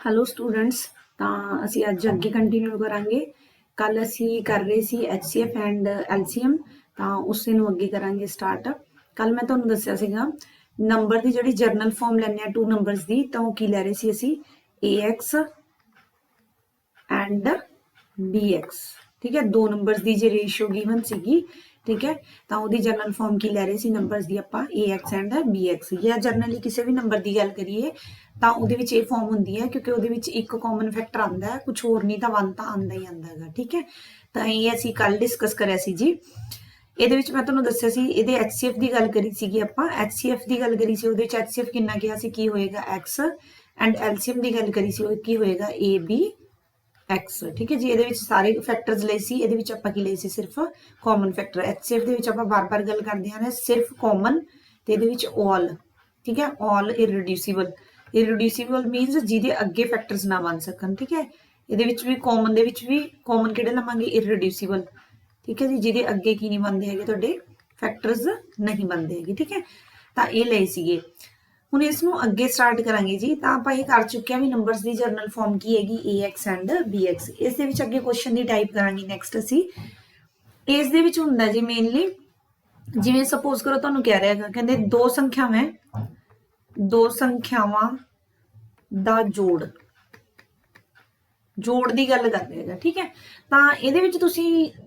Hello students. ਤਾਂ ਅਸੀਂ ਅੱਜ ਅੱਗੇ ਕੰਟੀਨਿਊ ਕਰਾਂਗੇ। ਕੱਲ ਅਸੀਂ ਕਰ ਰਹੇ ਸੀ HCF ਐਂਡ LCM, ਤਾਂ ਉਸੇ ਨੂੰ ਅੱਗੇ ਕਰਾਂਗੇ ਸਟਾਰਟ। ਕੱਲ ਮੈਂ ਤੁਹਾਨੂੰ ਦੱਸਿਆ ਸੀਗਾ ਨੰਬਰ ਦੀ ਜਿਹੜੀ ਜਰਨਲ ਫਾਰਮ ਲੈਣੇ ਆ ਟੂ ਨੰਬਰਸ ਦੀ, ਤਾਂ ਉਹ ਕੀ ਲੈ ਰਹੇ ਸੀ ਅਸੀਂ AX ਐਂਡ BX। ठीक है, दो नंबर्स की जो रेशियो गिवन सी, ठीक है, तो वो जरनल फॉर्म की लै रहे सी नंबर्स की आप AX एंड BX। या जरनली किसी भी नंबर की गल करिए तो वो फॉर्म होंगी है, क्योंकि वो एक कॉमन फैक्टर आता है, कुछ होर नहीं तो वन तो आता ही आता है। ठीक है, तो ये असी कल डिस्कस करिया सी जी। ये मैं तुहानूं दस्सिया सी ये HCF की गल करी सी, आपां HCF की गल करी सी, उहदे विच HCF कितना कहा सी की होएगा X, एंड LCM की गल करी सी की होएगा AB X। ठीक है जी, ये सारे फैक्टर्स ले सी, ये आप की ले सी सिर्फ कॉमन फैक्टर। HCF के आप बार बार गल करते हैं सिर्फ कॉमन, तो ये ऑल। ठीक है, ऑल इररिड्यूसिबल। इररिड्यूसिबल मीनस जिहदे अगे फैक्टर्स ना बन सकन। ठीक है, ये भी कॉमन भी कॉमन किहड़े लवांगे इररिड्यूसिबल। ठीक है जी, जिहदे अगे की नहीं बनते है तुहाडे फैक्टर्स नहीं बनते है। ठीक है, तो ये ले सीगे। ਹੁਣ ਇਸ ਨੂੰ ਅੱਗੇ ਸਟਾਰਟ ਕਰਾਂਗੇ ਜੀ। ਤਾਂ ਆਪਾਂ ਇਹ ਕਰ ਚੁੱਕੇ ਆ ਵੀ ਨੰਬਰਸ ਦੀ ਜਰਨਲ ਫਾਰਮ ਕੀ ਹੈਗੀ AX ਐਂਡ BX। ਇਸ ਦੇ ਵਿੱਚ ਅੱਗੇ ਕੁਐਸਚਨ ਦੀ ਟਾਈਪ ਕਰਾਂਗੇ ਨੈਕਸਟ ਅਸੀਂ। ਇਸ ਦੇ ਵਿੱਚ ਹੁੰਦਾ ਜੀ ਮੇਨਲੀ ਜਿਵੇਂ ਸਪੋਜ਼ ਕਰੋ ਤੁਹਾਨੂੰ ਕਹਿ ਰਿਹਾ ਹੈਗਾ, ਕਹਿੰਦੇ ਦੋ ਸੰਖਿਆਵਾਂ ਦਾ जोड़ की गल कर रहे हैं। ठीक है, तो ये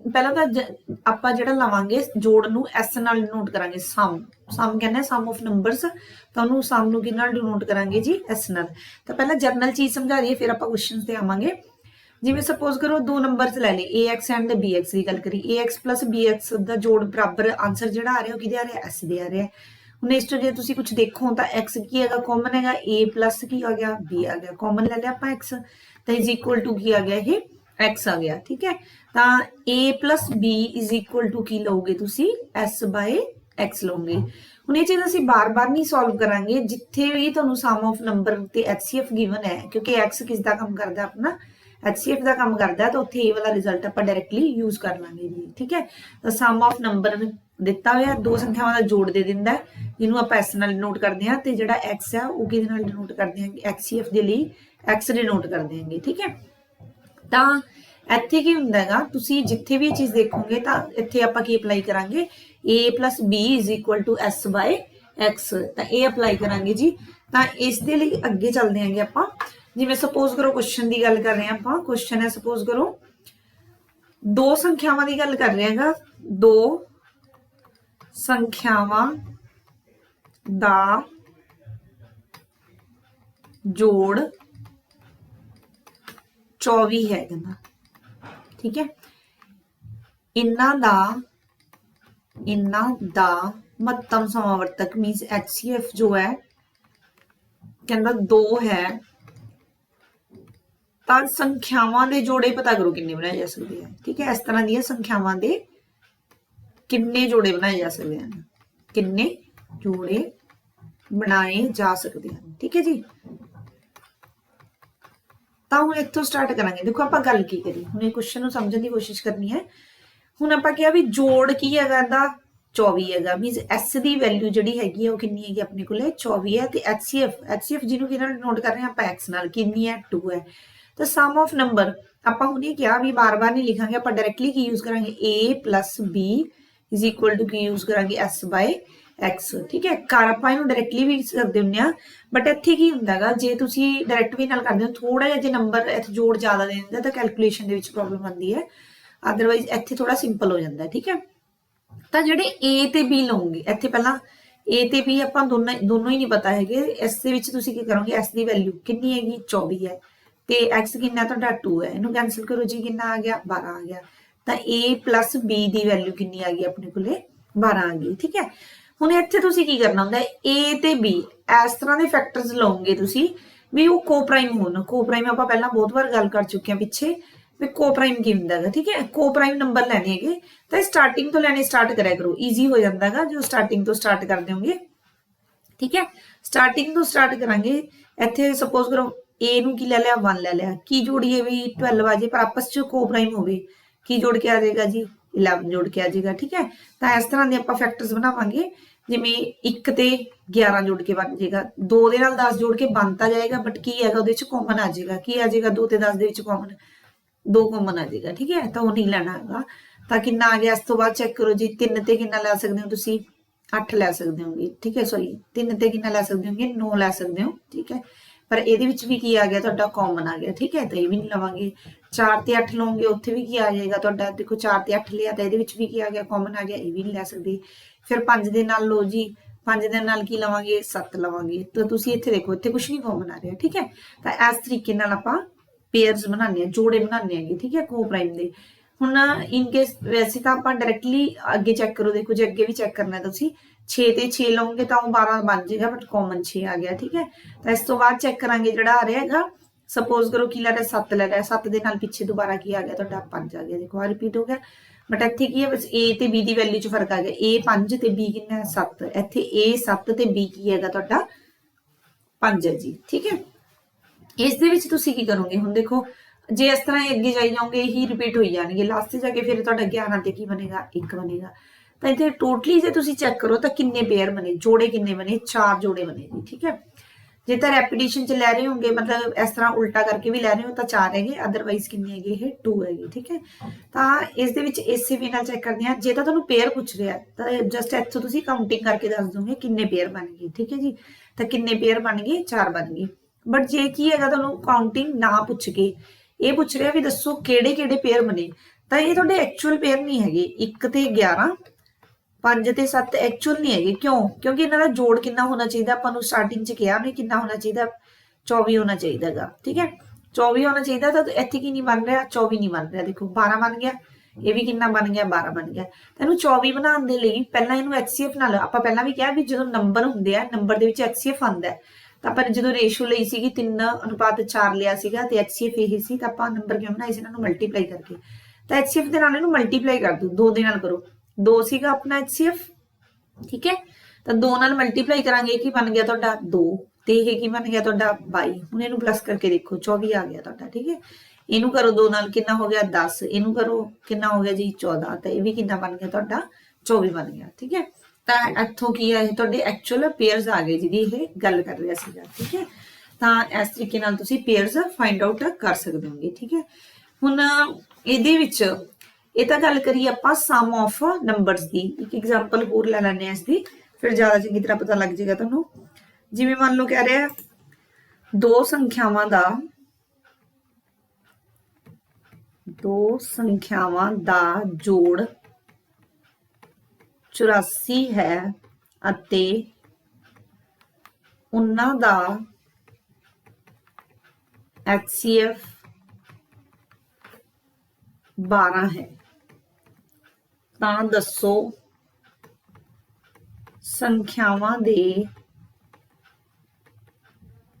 पहला तो आप जो लवेंगे जोड़ नू S नाल डिनोट करांगे, सम कहना सम ऑफ नंबरस, तो उन्होंने सम नू किहदे नाल डिनोट करांगे जी S नाल। तो पहला जरनल चीज़ समझा दीए, फिर आप क्वेश्चन से आवांगे। जिवें सपोज करो दो नंबरस लै ले AX एंड BX की गल करी, AX प्लस BX का जोड़ बराबर आंसर जो आ रहा है किहदे आ रहा है S दे आ रहा है। ਹੁਣ ਇਸ ਤੋਂ ਜੇ ਤੁਸੀਂ ਕੁਝ ਦੇਖੋ ਤਾਂ x ਕੀ ਹੈਗਾ ਕਾਮਨ ਹੈਗਾ, a ਪਲੱਸ ਕੀ ਆ ਗਿਆ b ਆ ਗਿਆ, ਕਾਮਨ ਲੈ ਲਿਆ ਆਪਾਂ x, ਤਾਂ ਇਜ਼ ਇਕੁਅਲ ਟੂ ਕੀ ਆ ਗਿਆ ਇਹ x ਆ ਗਿਆ। ਠੀਕ ਹੈ, ਤਾਂ a plus b is equal to ਕੀ ਲਓਗੇ ਤੁਸੀਂ s ਬਾਏ x ਲਓਗੇ। ਹੁਣ ਇਹ ਚੀਜ਼ ਅਸੀਂ ਬਾਰ-ਬਾਰ ਨਹੀਂ ਸੋਲਵ ਕਰਾਂਗੇ, ਜਿੱਥੇ ਵੀ ਤੁਹਾਨੂੰ ਸਮ ਆਫ ਨੰਬਰ ਤੇ HCF ਗਿਵਨ ਹੈ, ਕਿਉਂਕਿ x ਕਿਸ ਦਾ ਕੰਮ ਕਰਦਾ ਆਪਣਾ HCF का काम करता है, तो उत्थे ये वाला रिजल्ट आप डायरैक्टली यूज कर लांगे जी। ठीक है, तो सम ऑफ नंबर दिता हुआ दो संख्यावां का जोड़ दे दिंदा है, जिन्होंने आप S नाल डिनोट करते हैं, तो जिहड़ा X है वो किहदे नाल डिनोट करते हैं HCF के लिए X डिनोट कर देंगे। ठीक है, तो इत्थे की हुंदा हैगा तुसीं जिथे भी ये चीज़ देखोगे तो इत्थे आपां की अप्लाई करांगे A plus B is equal to S by X, तो ये अप्लाई करांगे जी। तो इस दे लई अगे चलदे हांगे आपां। जिवें सपोज करो क्वेश्चन की गल कर रहे हैं आप, क्वेश्चन है सपोज करो दो संख्यावां की गल कर रहे हैं, दो संख्यावां दा जोड़ 24 है कहना। ठीक है, इन्हां दा महत्तम समावर्तक मीनस HCF जो है कहना 2 है, ਤਾਂ ਸੰਖਿਆਵਾਂ ਦੇ ਜੋੜੇ ਪਤਾ ਕਰੋ ਕਿੰਨੇ ਬਣਾਏ ਜਾ ਸਕਦੇ ਆ। ਠੀਕ ਹੈ, ਇਸ ਤਰ੍ਹਾਂ ਦੀਆਂ ਸੰਖਿਆਵਾਂ ਦੇ ਕਿੰਨੇ ਜੋੜੇ ਬਣਾਏ ਜਾ ਸਕਦੇ ਹਨ, ਕਿੰਨੇ ਜੋੜੇ ਬਣਾਏ ਜਾ ਸਕਦੇ ਹਨ। ਠੀਕ ਹੈ ਜੀ, ਤਾਂ ਹੁਣ ਇੱਥੋਂ ਸਟਾਰਟ ਕਰਾਂਗੇ। ਦੇਖੋ ਆਪਾਂ ਗੱਲ ਕੀ ਕਰੀ, ਹੁਣ ਇਹ ਕੁਐਸਚਨ ਨੂੰ ਸਮਝਣ ਦੀ ਕੋਸ਼ਿਸ਼ ਕਰਨੀ ਹੈ। ਹੁਣ ਆਪਾਂ ਕਿਹਾ ਵੀ ਜੋੜ ਕੀ ਹੈਗਾ ਇਹਦਾ 24 ਹੈਗਾ, ਮੀਨਸ S ਦੀ ਵੈਲਿਊ ਜਿਹੜੀ ਹੈਗੀ ਹੈ ਉਹ ਕਿੰਨੀ ਹੈਗੀ ਆਪਣੇ ਕੋਲੇ 24 ਹੈ, ਤੇ HCF ਜਿਹਨੂੰ ਕਿਹਨਾਂ ਨਾਲ ਨੋਟ ਕਰ ਰਹੇ ਹਾਂ ਆਪਾਂ X ਨਾਲ, ਕਿੰਨੀ ਹੈ 2 है। तो सम ऑफ नंबर आप हमने क्या भी बार बार नहीं लिखांगे, आप डायरैक्टली की यूज करांगे A plus B is equal to की यूज करांगे S बाय X। ठीक है, कर आप डायरैक्टली भी करते होंगे, बट इत्थे की हुंदा हैगा जे तुसी डायरैक्ट भी नाल करदे हो थोड़ा जिहा जे नंबर इत्थे जोड़ ज़्यादा दे दिंदा तो कैलकुलेशन दे विच प्रॉब्लम आती है, अदरवाइज इत्थे थोड़ा सिंपल हो जाता है। ठीक है, तो जिहड़े A ते B लओगे इत्थे पहला A ते B आपां दोनों ही नहीं पता है, इस दे विच तुसी की करोगे S की वैल्यू कितनी हैगी 24 है, तो X कितना तुहाडा 2 है, इनू कैंसल करो जी कितना आ गया 12 आ गया, तो A प्लस B की वैल्यू कितनी आ गई अपने कोले 12 आ गई। ठीक है, हुण इत्थे तुसीं की करना हुंदा A ते B इस तरह के फैक्टर्स लओगे तुसीं भी वो कोप्राइम होण। कोप्राइम आपां पहलां बहुत बार गल कर चुके हैं पिछे भी कोप्राइम की हुंदा है। ठीक है, कोप्राइम नंबर लैने हैगे तो स्टार्टिंग तो लैने स्टार्ट करा करो, ईजी हो जाता है जो स्टार्टिंग तो स्टार्ट कर दोगे। ठीक है, स्टार्टिंग तो स्टार्ट करांगे। इत्थे सपोज करो A नू की ले लिया 1 ले लिया, की जोड़िए भी 12 आ जाए पर आपस च कोप्राइम होवे, की जोड़ के आ जाएगा जी 11 जोड़ के आ जाएगा। ठीक है, तो इस तरह के आप फैक्टर्स बनावांगे ਜਿਵੇਂ 1 ਤੇ 11 ਜੋੜ ਕੇ ਬਣ ਜਾਏਗਾ, 2 ਦੇ ਨਾਲ 10 ਜੋੜ ਕੇ ਬਣ ਤਾਂ ਜਾਏਗਾ, ਬਟ ਕੀ ਹੈਗਾ ਉਹਦੇ ਚ ਕਾਮਨ ਆ ਜਾਏਗਾ, ਕੀ ਆ ਜਾਏਗਾ 2 ਤੇ 10 ਦੇ ਵਿੱਚ ਕਾਮਨ 2 ਕਾਮਨ ਆ ਜਾਏਗਾ, ਠੀਕ ਹੈ। ਤਾਂ ਉਹ ਨਹੀਂ ਲੈਣਾ ਹੈਗਾ। ਤਾਂ ਕਿੰਨਾ ਆ ਗਿਆ, ਇਸ ਤੋਂ ਬਾਅਦ ਚੈੱਕ ਕਰੋ ਜੀ, 3 ਤੇ ਕਿੰਨਾ ਲੈ ਸਕਦੇ ਹੋ ਤੁਸੀਂ, 8 ਲੈ ਸਕਦੇ ਹੋਗੇ, ਠੀਕ ਹੈ। ਸੌਰੀ 3 ਤੇ ਕਿੰਨਾ ਲੈ ਸਕਦੇ ਹੋਗੇ, 9 ਲੈ ਸਕਦੇ ਹੋ, ਠੀਕ ਹੈ। ਪਰ ਇਹਦੇ ਵਿੱਚ ਵੀ ਕੀ ਆ ਗਿਆ ਤੁਹਾਡਾ, ਕਾਮਨ ਆ ਗਿਆ, ਠੀਕ ਹੈ। ਤਾਂ ਇਹ ਵੀ ਨਹੀਂ ਲਵਾਂਗੇ। 4 ਤੇ 8 ਲਓਗੇ, ਉੱਥੇ ਵੀ ਕੀ ਆ ਜਾਏਗਾ ਤੁਹਾਡਾ, ਦੇਖੋ 4 ਤੇ 8 ਲਿਆ ਤਾਂ ਇਹਦੇ ਵਿੱਚ ਵੀ ਕੀ ਆ ਗਿਆ, ਕਾਮਨ ਆ ਗਿਆ, ਇਹ ਵੀ ਨਹੀਂ ਲੈ ਸਕਦੇ। ਫਿਰ 5 ਦੇ ਨਾਲ ਲਓ ਜੀ, 5 ਦੇ ਨਾਲ ਕੀ ਲਵਾਂਗੇ, 7 ਲਵਾਂਗੇ। ਤਾਂ ਤੁਸੀਂ ਇੱਥੇ ਦੇਖੋ, ਇੱਥੇ ਕੁਝ ਨਹੀਂ ਕਾਮਨ ਆ ਰਿਹਾ, ਠੀਕ ਹੈ। ਤਾਂ ਇਸ ਤਰੀਕੇ ਨਾਲ ਆਪਾਂ ਪੇਅਰਸ ਬਣਾਉਂਦੇ ਆ, ਜੋੜੇ ਬਣਾਉਂਦੇ ਆਂਗੇ, ਠੀਕ ਹੈ, ਕੋ ਪ੍ਰਾਈਮ ਦੇ। ਹੁਣ ਇਨ ਕੇਸ ਵੈਸੇ ਤਾਂ ਆਪਾਂ ਡਾਇਰੈਕਟਲੀ ਅੱਗੇ ਚੈੱਕ ਕਰੋ, ਦੇਖੋ ਜੇ ਅੱਗੇ ਵੀ ਚੈੱਕ ਕਰਨਾ ਤੁਸੀਂ 6 ਤੇ 6 ਲਓਗੇ ਤਾਂ ਉਹ 12 ਬਣ ਜਾਏਗਾ, ਬਟ ਕਾਮਨ 6 ਆ ਗਿਆ, ਠੀਕ ਹੈ। ਤਾਂ ਇਸ ਤੋਂ ਬਾਅਦ ਚੈੱਕ ਕਰਾਂਗੇ ਜਿਹੜਾ ਆ ਰਿਹਾ ਹੈਗਾ, ਸਪੋਜ਼ ਕਰੋ ਕੀ ਲੈ ਰਿਹਾ, 7 ਲੈ ਰਿਹਾ, 7 ਦੇ ਨਾਲ ਪਿੱਛੇ ਦੁਬਾਰਾ ਕੀ ਆ ਗਿਆ ਤੁਹਾਡਾ, 5 ਆ ਗਿਆ, ਦੇਖੋ ਆ ਰਿਪੀਟ ਹੋ ਗਿਆ। ਬਟ ਇੱਥੇ ਕੀ ਹੈ, ਬਸ A ਤੇ B ਦੀ ਵੈਲਿਊ 'ਚ ਫਰਕ ਆ ਗਿਆ, A 5 ਤੇ B ਕਿੰਨਾ ਹੈ, 7। ਇੱਥੇ A 7 ਤੇ B ਕੀ ਹੈਗਾ ਤੁਹਾਡਾ, 5 ਹੈ ਜੀ, ਠੀਕ ਹੈ। ਇਸ ਦੇ ਵਿੱਚ ਤੁਸੀਂ ਕੀ ਕਰੋਗੇ, ਹੁਣ ਦੇਖੋ ਜੇ ਇਸ ਤਰ੍ਹਾਂ ਹੀ ਅੱਗੇ ਜਾਈ ਜਾਓਗੇ ਇਹੀ ਰਿਪੀਟ ਹੋਈ ਜਾਣਗੇ, ਲਾਸਟ ਤੇ ਜਾ ਕੇ ਫਿਰ ਤੁਹਾਡਾ 11 ਤੇ ਕੀ ਬਣੇਗਾ, 1 ਬਣੇਗਾ। ਤਾਂ ਇੱਥੇ ਟੋਟਲੀ ਜੇ ਤੁਸੀਂ ਚੈੱਕ ਕਰੋ ਤਾਂ ਕਿੰਨੇ ਪੇਅਰ ਬਣੇ, ਜੋੜੇ ਕਿੰਨੇ ਬਣੇ, 4 ਜੋੜੇ ਬਣੇ ਜੀ, ਠੀਕ ਹੈ। ਜੇ ਤਾਂ ਰੈਪੀਟੀਸ਼ਨ ਚ ਲੈ ਰਹੇ ਹੋਗੇ, ਮਤਲਬ ਇਸ ਤਰ੍ਹਾਂ ਉਲਟਾ ਕਰਕੇ ਵੀ ਲੈ ਰਹੇ ਹੋ ਤਾਂ 4 ਹੈਗੇ, ਅਦਰਵਾਈਜ਼ ਕਿੰਨੇ ਹੈਗੇ, ਇਹ 2 ਹੈਗੇ, ਠੀਕ ਹੈ। ਤਾਂ ਇਸ ਦੇ ਵਿੱਚ ਇਸੇ ਵੀ ਨਾਲ ਚੈੱਕ ਕਰਦੇ ਹਾਂ, ਜੇ ਤਾਂ ਤੁਹਾਨੂੰ ਪੇਅਰ ਪੁੱਛ ਰਿਹਾ ਤਾਂ ਜਸਟ ਇੱਥੋਂ ਤੁਸੀਂ ਕਾਊਂਟਿੰਗ ਕਰਕੇ ਦੱਸ ਦੋਗੇ ਕਿੰਨੇ ਪੇਅਰ ਬਣ ਗਏ, ਠੀਕ ਹੈ ਜੀ। ਤਾਂ ਕਿੰਨੇ ਪੇਅਰ ਬਣ ਗਏ, 4 ਬਣ ਗਏ। ਬਟ ਜੇ ਕੀ ਹੈਗਾ ਤੁਹਾਨੂੰ ਕਾਊਂਟਿੰਗ ਨਾ ਪੁੱਛ ਕੇ ਇਹ ਪੁੱਛ ਰਿਹਾ ਵੀ ਦੱਸੋ ਕਿਹੜੇ ਕਿਹੜੇ ਪੇਅਰ ਬਣੇ, ਤਾਂ ਇਹ ਤੁਹਾਡੇ ਐਕਚੁਅਲ ਪੇਅਰ ਨਹੀਂ ਹੈਗੇ। 1 ਤੇ 11, 5 ਤੇ 7 ਐਕਚੁਅਲ ਨਹੀਂ ਹੈਗੇ, ਕਿਉਂ, ਕਿਉਂਕਿ ਇਹਨਾਂ ਦਾ ਜੋੜ ਕਿੰਨਾ ਹੋਣਾ ਚਾਹੀਦਾ, ਆਪਾਂ ਨੂੰ ਸਟਾਰਟਿੰਗ ਚ ਕਿਹਾ ਵੀ ਕਿੰਨਾ ਹੋਣਾ ਚਾਹੀਦਾ, 24 ਹੋਣਾ ਚਾਹੀਦਾ ਹੈਗਾ, ਠੀਕ ਹੈ। 24 ਹੋਣਾ ਚਾਹੀਦਾ, ਤਾਂ ਇੱਥੇ ਕੀ ਨਹੀਂ ਬਣ ਰਿਹਾ, 24 ਨਹੀਂ ਬਣ ਰਿਹਾ, ਦੇਖੋ 12 ਬਣ ਗਿਆ, ਇਹ ਵੀ ਕਿੰਨਾ ਬਣ ਗਿਆ, 12 ਬਣ ਗਿਆ। ਇਹਨੂੰ 24 ਬਣਾਉਣ ਦੇ ਲਈ ਪਹਿਲਾਂ ਇਹਨੂੰ HCF ਨਾਲ, ਆਪਾਂ ਪਹਿਲਾਂ ਵੀ ਕਿਹਾ ਵੀ ਜਦੋਂ ਨੰਬਰ ਹੁੰਦੇ ਆ, ਨੰਬਰ ਦੇ ਵਿੱਚ HCF ਆਉਂਦਾ ਹੈ। ਤਾਂ ਆਪਾਂ ਜਦੋਂ ਰੇਸ਼ੋ ਲਈ ਸੀਗੀ 3:4 ਲਿਆ ਸੀਗਾ ਤੇ HCF ਇਹ ਸੀ, ਤਾਂ ਆਪਾਂ ਨੰਬਰ ਕਿਉਂ ਬਣਾਏ ਸੀ, ਇਹਨਾਂ ਨੂੰ ਮਲਟੀਪਲਾਈ ਕਰਕੇ। ਤਾਂ HCF ਦੇ ਨਾਲ ਇਹਨੂੰ ਮਲਟੀਪਲਾਈ ਕਰ ਦਿਓ, 2 ਦੇ ਨਾਲ ਕਰੋ, 2 ਸੀਗਾ ਆਪਣਾ HCF, ਠੀਕ ਹੈ। ਤਾਂ 2 ਨਾਲ ਮਲਟੀਪਲਾਈ ਕਰਾਂਗੇ, ਕੀ ਬਣ ਗਿਆ ਤੁਹਾਡਾ 2, ਤੇ ਇਹ ਕੀ ਬਣ ਗਿਆ ਤੁਹਾਡਾ 22। ਹੁਣ ਇਹਨੂੰ ਪਲੱਸ ਕਰਕੇ ਦੇਖੋ 24 ਆ ਗਿਆ ਤੁਹਾਡਾ, ਠੀਕ ਹੈ। ਇਹਨੂੰ ਕਰੋ 2 ਨਾਲ, ਕਿੰਨਾ ਹੋ ਗਿਆ 10, ਇਹਨੂੰ ਕਰੋ ਕਿੰਨਾ ਹੋ ਗਿਆ ਜੀ 14, ਤਾਂ ਇਹ ਵੀ ਕਿੰਨਾ ਬਣ ਗਿਆ ਤੁਹਾਡਾ 24 ਬਣ ਗਿਆ, ਠੀਕ ਹੈ। ਤਾਂ ਇੱਥੋਂ ਕੀ ਹੈ, ਤੁਹਾਡੇ ਐਕਚੁਅਲ ਪੇਅਰਸ ਆ ਗਏ ਜਿਹਦੀ ਇਹ ਗੱਲ ਕਰ ਰਿਹਾ ਸੀਗਾ, ਠੀਕ ਹੈ। ਤਾਂ ਇਸ ਤਰੀਕੇ ਨਾਲ ਤੁਸੀਂ ਪੇਅਰਸ ਫਾਈਂਡ ਆਊਟ ਕਰ ਸਕਦੇ ਹੋਗੇ, ਠੀਕ ਹੈ। ਹੁਣ ਇਹਦੇ ਵਿੱਚ ਇਹ ਤਾਂ ਗੱਲ ਕਰੀ ਆਪਾਂ ਸਮ ਆਫ ਨੰਬਰਸ ਦੀ, ਇੱਕ ਐਗਜ਼ਾਮਪਲ ਹੋਰ ਲੈ ਲੈਣੇ ਆ ਇਸ ਦੀ, ਫਿਰ ਜ਼ਿਆਦਾ ਚੰਗੀ ਤਰ੍ਹਾਂ ਪਤਾ ਲੱਗ ਜਾਏਗਾ ਤੁਹਾਨੂੰ। ਜਿਵੇਂ ਮੰਨ ਲਓ ਕਹਿ ਰਿਹਾ ਦੋ ਸੰਖਿਆਵਾਂ ਦਾ ਜੋੜ 84 ਹੈ ਅਤੇ ਉਹਨਾਂ ਦਾ HCF 12 ਹੈ, ਤਾਂ ਦੱਸੋ ਸੰਖਿਆਵਾਂ ਦੇ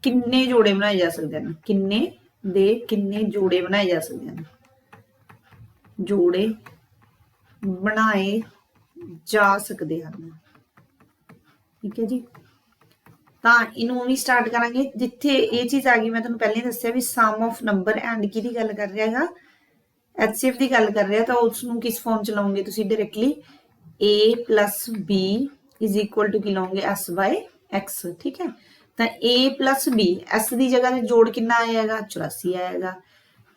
ਕਿੰਨੇ ਜੋੜੇ ਬਣਾਏ ਜਾ ਸਕਦੇ ਹਨ, ਕਿੰਨੇ ਜੋੜੇ ਬਣਾਏ ਜਾ ਸਕਦੇ ਹਨ, ਜੋੜੇ ਬਣਾਏ ਜਾ ਸਕਦੇ ਹਨ, ਠੀਕ ਹੈ ਜੀ। ਤਾਂ ਇਹਨੂੰ ਵੀ ਸਟਾਰਟ ਕਰਾਂਗੇ, ਜਿੱਥੇ ਇਹ ਚੀਜ਼ ਆ ਗਈ ਮੈਂ ਤੁਹਾਨੂੰ ਪਹਿਲਾਂ ਹੀ ਦੱਸਿਆ ਵੀ ਸਮ ਆਫ ਨੰਬਰ ਐਂਡ ਕਿਹਦੀ ਗੱਲ ਕਰ ਰਿਹਾ ਹੈਗਾ, HCF ਦੀ ਗੱਲ ਕਰ ਰਿਹਾ, ਤਾਂ ਉਸ ਨੂੰ ਕਿਸ ਫਾਰਮ ਚ ਲਾਉਂਗੇ ਤੁਸੀਂ ਡਾਇਰੈਕਟਲੀ A + B = ਕੀ ਲਾਉਂਗੇ S/X, ਠੀਕ ਹੈ। ਤਾਂ A + B, S ਦੀ ਜਗ੍ਹਾ ਤੇ ਜੋੜ ਕਿੰਨਾ ਆਏਗਾ 84 ਆਏਗਾ,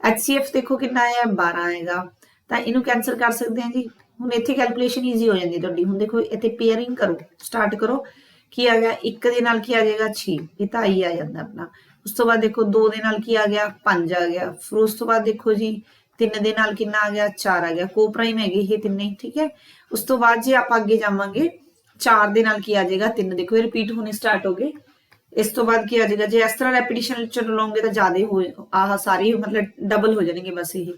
HCF ਦੇਖੋ ਕਿੰਨਾ ਆਇਆ 12 ਆਏਗਾ, ਤਾਂ ਇਹਨੂੰ ਕੈਂਸਲ ਕਰ ਸਕਦੇ ਹਾਂ ਜੀ। ਹੁਣ ਇੱਥੇ ਕੈਲਕੂਲੇਸ਼ਨ ਈਜ਼ੀ ਹੋ ਜਾਂਦੀ ਤੁਹਾਡੀ। ਹੁਣ ਦੇਖੋ ਇੱਥੇ ਪੇਅਰਿੰਗ ਕਰੋ, ਸਟਾਰਟ ਕਰੋ, ਕੀ ਆ ਗਿਆ 1 ਦੇ ਨਾਲ ਕੀ ਆ ਜਾਏਗਾ 6, ਇਹ ਤਾਂ ਆਈ ਆ ਜਾਂਦਾ ਆਪਣਾ। ਉਸ ਤੋਂ ਬਾਅਦ ਦੇਖੋ 2 ਦੇ ਨਾਲ ਕੀ ਆ ਗਿਆ 5 ਆ ਗਿਆ, ਫਿਰ ਉਸ ਤੋਂ ਬਾਅਦ ਦੇਖੋ ਜੀ 3 ਦੇ ਨਾਲ ਕਿੰਨਾ ਆ ਗਿਆ 4 ਆ ਗਿਆ, ਕੋ ਪ੍ਰਾਈਮ ਹੈਗੇ ਇਹ ਤਿੰਨੇ, ਠੀਕ ਹੈ। ਉਸ ਤੋਂ ਬਾਅਦ ਜੇ ਆਪਾਂ ਅੱਗੇ ਜਾਵਾਂਗੇ 4 ਦੇ ਨਾਲ ਕੀ ਆ ਜਾਏਗਾ 3, ਦੇਖੋ ਇਹ ਰਿਪੀਟ ਹੋਣੇ ਸਟਾਰਟ ਹੋ ਗਏ। ਇਸ ਤੋਂ ਬਾਅਦ ਕੀ ਆ ਜਾਏਗਾ, ਜੇ ਇਸ ਤਰ੍ਹਾਂ ਰੈਪੀਟੀਸ਼ਨ ਚ ਲਓਗੇ ਤਾਂ ਜ਼ਿਆਦਾ ਹੋ ਆਹ ਸਾਰੇ ਮਤਲਬ ਡਬਲ ਹੋ ਜਾਣਗੇ, ਬਸ ਇਹ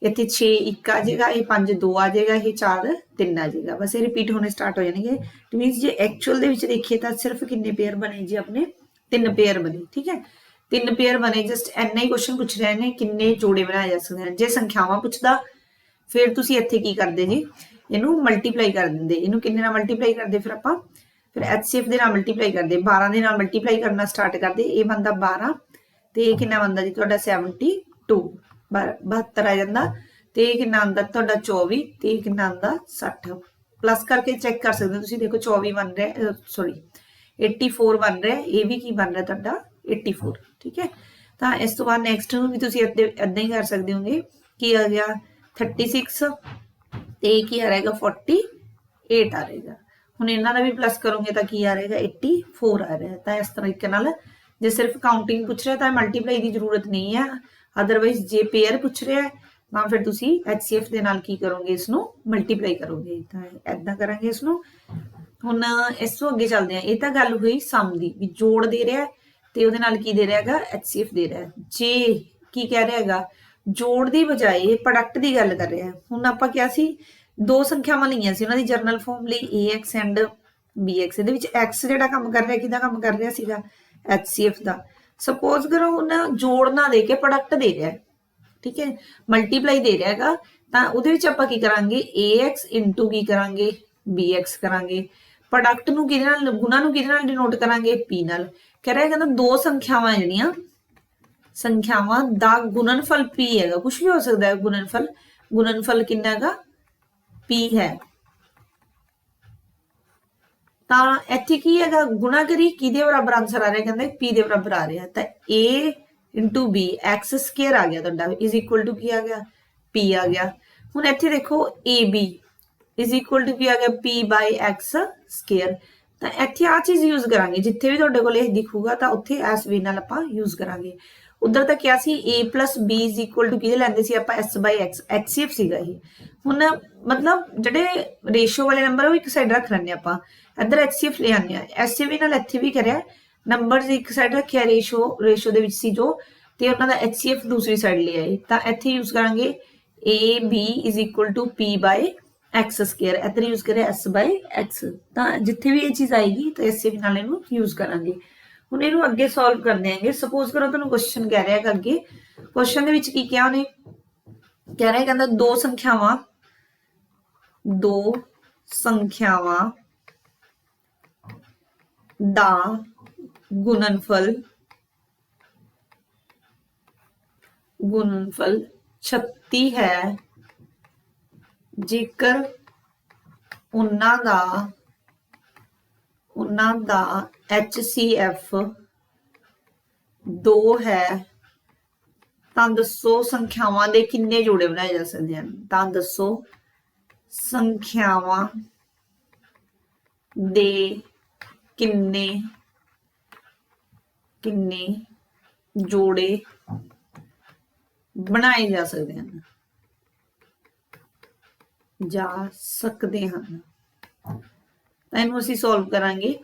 ਇੱਥੇ 6 1 ਆ ਜਾਏਗਾ, ਇਹ 5 2 ਆ ਜਾਏਗਾ, ਇਹ 4 3 ਆ ਜਾਏਗਾ, ਬਸ ਇਹ ਰਿਪੀਟ ਹੋਣੇ ਸਟਾਰਟ ਹੋ ਜਾਣਗੇ। ਇਟ ਮੀਨਸ ਜੇ ਐਕਚੁਅਲ ਦੇ ਵਿੱਚ ਦੇਖੀਏ ਤਾਂ ਸਿਰਫ ਕਿੰਨੇ ਪੇਅਰ ਬਣੇ ਜੀ ਆਪਣੇ, 3 ਪੇਅਰ ਬਣੇ, ਠੀਕ ਹੈ। 3 ਪੇਅਰ ਬਣੇ, ਜਸਟ ਇੰਨਾ ਹੀ ਕੁਐਸਚਨ ਪੁੱਛ ਰਹੇ ਨੇ ਕਿੰਨੇ ਜੋੜੇ ਬਣਾਏ ਜਾ ਸਕਦੇ ਹਨ। ਜੇ ਸੰਖਿਆਵਾਂ ਪੁੱਛਦਾ ਫਿਰ ਤੁਸੀਂ ਇੱਥੇ ਕੀ ਕਰਦੇ ਜੀ, ਇਹਨੂੰ ਮਲਟੀਪਲਾਈ ਕਰ ਦਿੰਦੇ, ਇਹਨੂੰ ਕਿੰਨੇ ਨਾਲ ਮਲਟੀਪਲਾਈ ਕਰਦੇ, ਫਿਰ HCF ਦੇ ਨਾਲ ਮਲਟੀਪਲਾਈ ਕਰਦੇ, 12 ਦੇ ਨਾਲ ਮਲਟੀਪਲਾਈ ਕਰਨਾ ਸਟਾਰਟ ਕਰਦੇ, ਇਹ ਬਣਦਾ 12 ਤੇ ਇਹ ਕਿੰਨਾ ਬਣਦਾ ਜੀ ਤੁਹਾਡਾ 72, 72 ਆ ਜਾਂਦਾ, ਤੇ ਇਹ ਕਿੰਨਾ ਆਉਂਦਾ ਤੁਹਾਡਾ 24 ਤੇ ਇਹ ਕਿੰਨਾ ਆਉਂਦਾ 60, प्लस करके चेक कर सकते हो तुसीं, देखो 24 बन रहा है, सॉरी 84 बन रहा है, ये भी की बन रहा है तुहाडा 84, ठीक है। तो इस तो बाद नैक्सट नूं भी तुसीं इदां ही कर सकते होगे, की आ गया 36 ते की आ रहेगा 48 आ रहेगा। हुण इन्हां दा भी प्लस करोगे तो की आ रहेगा 84 आ रहा है। तो इस तरीके नाल जे सिर्फ काउंटिंग पूछ रहा है तो मल्टीप्लाई की जरूरत नहीं है, अदरवाइज जे पेयर पूछ रहा है तो फिर तुसी HCF दे नाल की करोगे, इसनूं मल्टीप्लाई करोगे। तो इदां करांगे इसनूं। हुण इस तो अगे चलते हैं, ये तो गल हुई सम दी, भी जोड़ दे रहा है तो उहदे नाल की दे रहा है HCF दे रहा है। जे की कह रहा है जोड़ की बजाय प्रोडक्ट की गल कर रहा है। हुण आपां क्या सी, दो संख्यावां लईआं सी उहनां दी जरनल फॉर्म लई AX एंड BX, इहदे विच X जिहड़ा काम कर रहा किहदा काम कर रहा सीगा HCF दा। सपोज करो हुण जोड़ ना दे के प्रोडक्ट दे रहा है, ठीक है, मल्टीप्लाई दे रहा है, तो उहदे विच आपां की करांगे AX इंटू की करांगे BX करांगे। प्रोडक्ट नूं किहदे नाल, गुणा नूं किहदे नाल डिनोट करांगे P नाल। कह रहा है दो संख्यावां जिहड़ियां संख्यावां दा गुणनफल P है, कुछ भी हो सकता है गुणनफल, गुणनफल कितना है P है। तो इत्थे की है गुणा करी किहदे बराबर आंसर आ रहा है, कहंदे P दे बराबर आ रहा है। तो A into B x square आ गया तुहाडा, इज इक्वल टू की आ गया P आ गया। हुण इत्थे देखो AB इज इक्वल टू की आ गया P बाय एक्स स्केयर। तो इत्थे आ चीज़ यूज करांगे, जिथे भी तुहाडे कोल दिखूगा तो उत्थे इस वे नाल आपां यूज करांगे। उधर तक क्या सी A plus B is equal to किहदे लैंदे सी आपां S बाय X, HCF सीगा ये। हुण मतलब जिहड़े रेशो वाले नंबर एक साइड रख लैंदे आपां, इधर HCF ले आने HCF नाल इत्थे भी करिया, नंबर एक साइड रखिया रेशो दे विच सी जो, ते उहनां दा HCF दूसरी साइड ले आए। तो इत्थे यूज करांगे AB is equal to P by X square, इधर यूज करें S बाय X। तो जिथे भी ये चीज़ आएगी तो HCF नाल इहनूं यूज करांगे। हुण इहनूं अगे सॉल्व करने आएंगे। सपोज करो तुहानूं क्वेश्चन कह रहा है अगे, क्वेश्चन दे विच की कहा उहने, कह रहा है कहंदा दो संख्यावां दा गुणनफल 36 है जेकर उन्हां दा HCF 2 है, तां दसो संख्यावां दे किन्ने जोड़े बनाए जा सकते हैं। तां दसो संख्यावां दे किन्ने जोड़े बनाए जा सकते हैं, तो इहनूं असीं सॉल्व करांगे।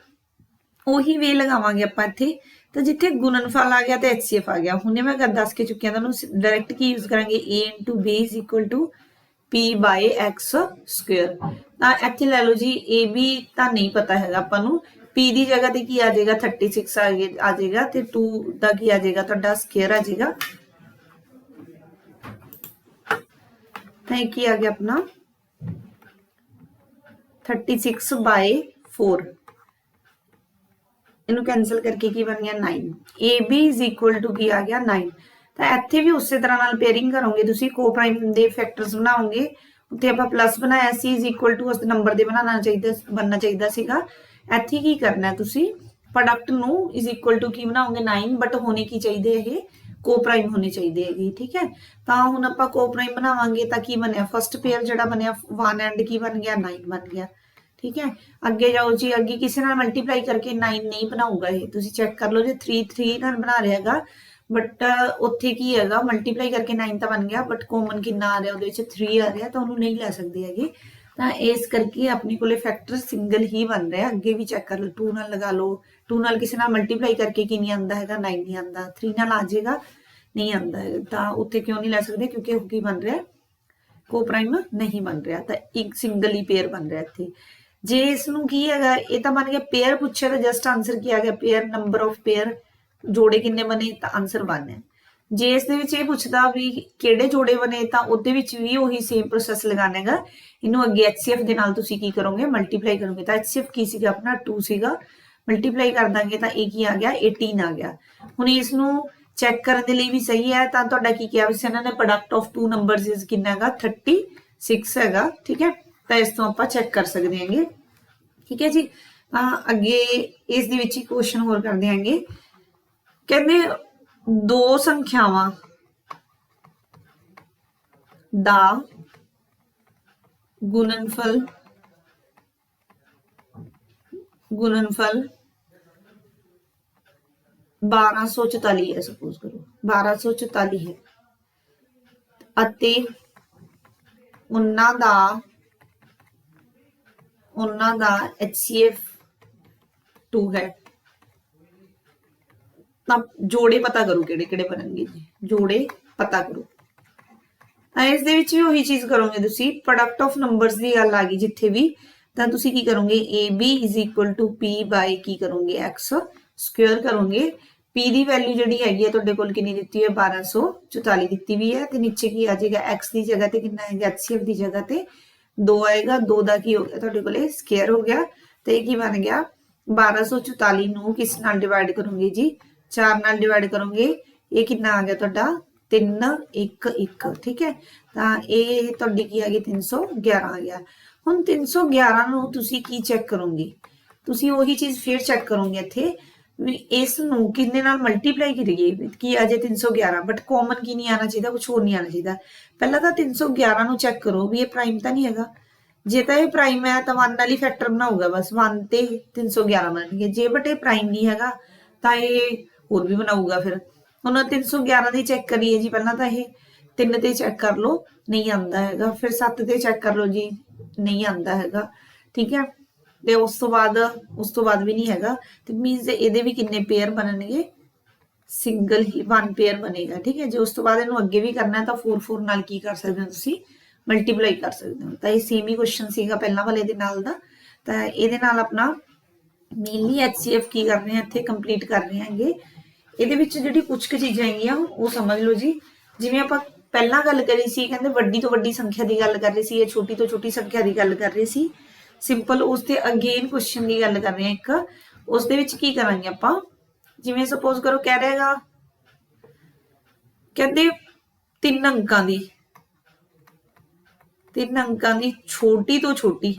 उही वे लगावांगे आपां इत्थे, तो जिथे गुणनफल आ गया तो HCF आ गया। हुणे मैं दस के चुकी हूं, डायरैक्ट की यूज करांगे A into B is equal to P by X square. तो इत्थे लै लो जी AB तो नहीं पता है आपां नूं, P की जगह ते की आ जाएगा 36 आ जाएगा, तो 2 का की आ जाएगा तुहाडा स्क्वेयर आ जाएगा। तो ये की आ गया अपना 36 बाय 4, इनू कैंसल करके की बन गया 9। AB इज इक्वल टू की आ गया 9। तो इत्थे भी उस तरह नाल पेयरिंग करोगे तुसीं, को प्राइम दे फैक्टर्स बनाओगे, उत्थे आपां प्लस बनाया सी इज इक्वल टू उस नंबर दे बनना चाहिए सीगा। इत्थे की करना है तुसीं, प्रोडक्ट नूं इज इक्वल टू की बनाओगे 9, बट होने की चाहिए ये को प्राइम होने चाहिए, ठीक है। तो हुण आपां को प्राइम बनावांगे तो की बनया, फस्ट पेयर जिहड़ा बनया 1 एंड की बन गया 9 बन गया, ठीक है। अगे जाओ जी, अगे किसी नाल मल्टीप्लाई करके 9 नहीं बनाऊगा ये, तुसीं चेक कर लो जी 3 नाल बना रहा है, बट उत्थे की है मल्टीप्लाई करके 9 तो बन गया, बट कॉमन कितना आ रहा है 3 आ रहा, तो उन्होंने नहीं लै सकते है। तो इस करके अपने को फैक्टर सिंगल ही बन रहा है। अगे भी चेक कर लो, 2 नाल लगा लो, 2 नाल किसी नाल मल्टीप्लाई करके की नहीं आता है, 9 नहीं आता, 3 नाल आ जाएगा नहीं आता है। तो उत्थे क्यों नहीं लै सकते, क्योंकि की बन रहा है को प्राइम नहीं बन रहा, तो एक सिंगल ही पेयर बन रहा है इत्थे। जे इसनूं की है ये तो बन गया पेयर पूछे, तो जस्ट आंसर की आ गया पेयर, नंबर ऑफ पेयर जोड़े किन्ने बने, तो आंसर 1 है। जे इस दे विच ये पुछदा भी किहड़े जोड़े बने, तो उहदे विच भी उही सेम प्रोसैस लगाना है। इनू अगे HCF दे नाल तुसीं की करोगे, मल्टीप्लाई करोगे। तो HCF की सीगा अपना 2 सीगा, मल्टीप्लाई कर देंगे तो ये की आ गया 18 आ गया। हुण इसनूं चैक करने के लिए भी सही है, तो तुहाडा की किया इन्होंने प्रोडक्ट ऑफ 2 नंबरस इज कितना है 36 है, ठीक है। ਤਾਂ ਇਸ ਤੋਂ ਆਪਾਂ ਚੈੱਕ ਕਰ ਸਕਦੇ ਹਾਂਗੇ। ਠੀਕ ਹੈ ਜੀ। ਤਾਂ ਅੱਗੇ ਇਸ ਦੇ ਵਿੱਚ ਹੀ ਕੁਐਸਚਨ ਹੋਰ ਕਰਦੇ ਹਾਂਗੇ। ਕਹਿੰਦੇ ਦੋ ਸੰਖਿਆਵਾਂ ਦਾ ਗੁਣਨਫਲ 1244 है, सपोज करो 1244 है ਅਤੇ ਉਹਨਾਂ ਦਾ HCF 2 है। ਤਾਂ ਜੋੜੇ ਪਤਾ ਕਰੋ ਕਿਹੜੇ ਕਿਹੜੇ ਬਣਨਗੇ ਜੀ, ਜੋੜੇ ਪਤਾ ਕਰੋ। ਤਾਂ ਇਸ ਦੇ ਵਿੱਚ ਵੀ ਉਹੀ ਚੀਜ਼ ਕਰੋਗੇ ਤੁਸੀਂ, ਪ੍ਰੋਡਕਟ ਆਫ ਨੰਬਰਸ ਦੀ ਗੱਲ ਆ ਗਈ ਜਿੱਥੇ ਵੀ, ਤਾਂ ਤੁਸੀਂ ਕੀ ਕਰੋਗੇ AB = P ਬਾਈ ਕੀ ਕਰੋਗੇ x ਸਕੁਅਰ ਕਰੋਗੇ। P ਦੀ ਵੈਲਿਊ ਜਿਹੜੀ ਹੈਗੀ ਹੈ ਤੁਹਾਡੇ ਕੋਲ ਕਿੰਨੀ ਦਿੱਤੀ ਹੈ 1244 ਦਿੱਤੀ ਵੀ ਹੈ, ਤੇ ਨੀਚੇ ਕੀ ਆ ਜਾਏਗਾ x ਦੀ ਜਗ੍ਹਾ ਤੇ ਕਿੰਨਾ ਹੈਗਾ HCF ਦੀ ਜਗ੍ਹਾ ਤੇ 2 ਆਏਗਾ। 2 ਦਾ ਕੀ ਹੋ ਗਿਆ ਤੁਹਾਡੇ ਕੋਲੇ ਸਕੁਅਰ ਹੋ ਗਿਆ, ਤੇ ਇਹ ਕੀ ਬਣ ਗਿਆ 1244 ਨੂੰ ਕਿਸ ਨਾਲ ਡਿਵਾਈਡ ਕਰੋਗੇ ਜੀ 4 ਨਾਲ ਡਿਵਾਈਡ ਕਰੋਗੇ। ਇਹ ਕਿੰਨਾ ਆ ਗਿਆ ਤੁਹਾਡਾ 3 1 1। ਠੀਕ ਹੈ, ਤਾਂ ਇਹ ਤੁਹਾਡੀ ਕੀ ਆ ਗਈ 311 ਆ ਗਿਆ। ਹੁਣ 311 ਨੂੰ ਤੁਸੀਂ ਕੀ ਚੈੱਕ ਕਰੋਗੇ, ਤੁਸੀਂ ਉਹੀ ਚੀਜ਼ ਫਿਰ ਚੈੱਕ ਕਰੋਗੇ ਇੱਥੇ ਵੀ ਇਸ ਨੂੰ ਕਿੰਨੇ ਨਾਲ ਮਲਟੀਪਲਾਈ ਕਰੀਏ ਕੀ ਆ ਜੇ 311, ਬਟ ਕਾਮਨ ਕੀ ਨਹੀਂ ਆਣਾ ਚਾਹੀਦਾ, ਕੁਝ ਹੋਰ ਨਹੀਂ ਆਣਾ ਚਾਹੀਦਾ। ਪਹਿਲਾਂ ਤਾਂ 311 ਨੂੰ ਚੈੱਕ ਕਰੋ ਵੀ ਇਹ ਪ੍ਰਾਈਮ ਤਾਂ ਨਹੀਂ ਹੈਗਾ। ਜੇ ਤਾਂ ਇਹ ਪ੍ਰਾਈਮ ਹੈ ਤਾਂ 1 ਨਾਲ ਹੀ ਫੈਕਟਰ ਬਣਾਊਗਾ, ਬਸ 1 ਤੇ 311 ਬਣਨਗੇ। ਜੇ ਬਟ ਇਹ ਪ੍ਰਾਈਮ ਨਹੀਂ ਹੈਗਾ ਤਾਂ ਇਹ ਹੋਰ ਵੀ ਬਣਾਊਗਾ। ਫਿਰ ਹੁਣ 311 ਦੀ ਚੈੱਕ ਕਰੀਏ ਜੀ, ਪਹਿਲਾਂ ਤਾਂ ਇਹ 3 ਤੇ ਚੈੱਕ ਕਰ ਲਓ ਨਹੀਂ ਆਉਂਦਾ ਹੈਗਾ, ਫਿਰ 7 ਤੇ ਚੈੱਕ ਕਰ ਲਓ ਜੀ ਨਹੀਂ ਆਉਂਦਾ ਹੈਗਾ। ਠੀਕ ਹੈ, ਤੇ ਉਸ ਤੋਂ ਬਾਅਦ ਵੀ ਨਹੀਂ ਹੈਗਾ, ਤੇ ਮੀਨਸ ਇਹਦੇ ਵੀ ਕਿੰਨੇ ਪੇਅਰ ਬਣਨਗੇ ਸਿੰਗਲ ਹੀ 1 ਪੇਅਰ ਬਣੇਗਾ। ਠੀਕ ਹੈ, ਜੇ ਉਸ ਤੋਂ ਬਾਅਦ ਇਹਨੂੰ ਅੱਗੇ ਵੀ ਕਰਨਾ ਤਾਂ 4 ਨਾਲ ਕੀ ਕਰ ਸਕਦੇ ਹੋ ਤੁਸੀਂ ਮਲਟੀਪਲਾਈ ਕਰ ਸਕਦੇ ਹੋ। ਤਾਂ ਇਹ ਸੇਮ ਹੀ ਕੁਐਸਚਨ ਸੀਗਾ ਪਹਿਲਾਂ ਵਾਲੇ ਦੇ ਨਾਲ ਦਾ, ਤਾਂ ਇਹਦੇ ਨਾਲ ਆਪਣਾ ਮੇਨਲੀ HCF ਕੀ ਕਰ ਰਹੇ ਹਾਂ ਇੱਥੇ ਕੰਪਲੀਟ ਕਰ ਰਹੇ ਹਾਂਗੇ। ਇਹਦੇ ਵਿੱਚ ਜਿਹੜੀ ਕੁਝ ਕੁ ਚੀਜ਼ਾਂ ਹੈਗੀਆਂ ਉਹ ਸਮਝ ਲਓ ਜੀ। ਜਿਵੇਂ ਆਪਾਂ ਪਹਿਲਾਂ ਗੱਲ ਕਰੀ ਸੀ, ਕਹਿੰਦੇ ਵੱਡੀ ਤੋਂ ਵੱਡੀ ਸੰਖਿਆ ਦੀ ਗੱਲ ਕਰ ਰਹੇ ਸੀ, ਇਹ ਛੋਟੀ ਤੋਂ ਛੋਟੀ ਸੰਖਿਆ ਦੀ ਗੱਲ ਕਰ ਰਹੇ ਸੀ। ਸਿੰਪਲ ਉਸ ਤੇ ਅਗੇਨ ਕੁਐਸਚਨ ਦੀ ਗੱਲ ਕਰ ਰਹੇ ਹਾਂ ਇੱਕ, ਉਸ ਦੇ ਵਿੱਚ ਕੀ ਕਰਾਂਗੇ ਆਪਾਂ। ਜਿਵੇਂ ਸਪੋਜ਼ ਕਰੋ ਕਹਿ ਰਹੇਗਾ ਕਹਿੰਦੇ 3 ਅੰਕਾਂ ਦੀ ਛੋਟੀ ਤੋਂ ਛੋਟੀ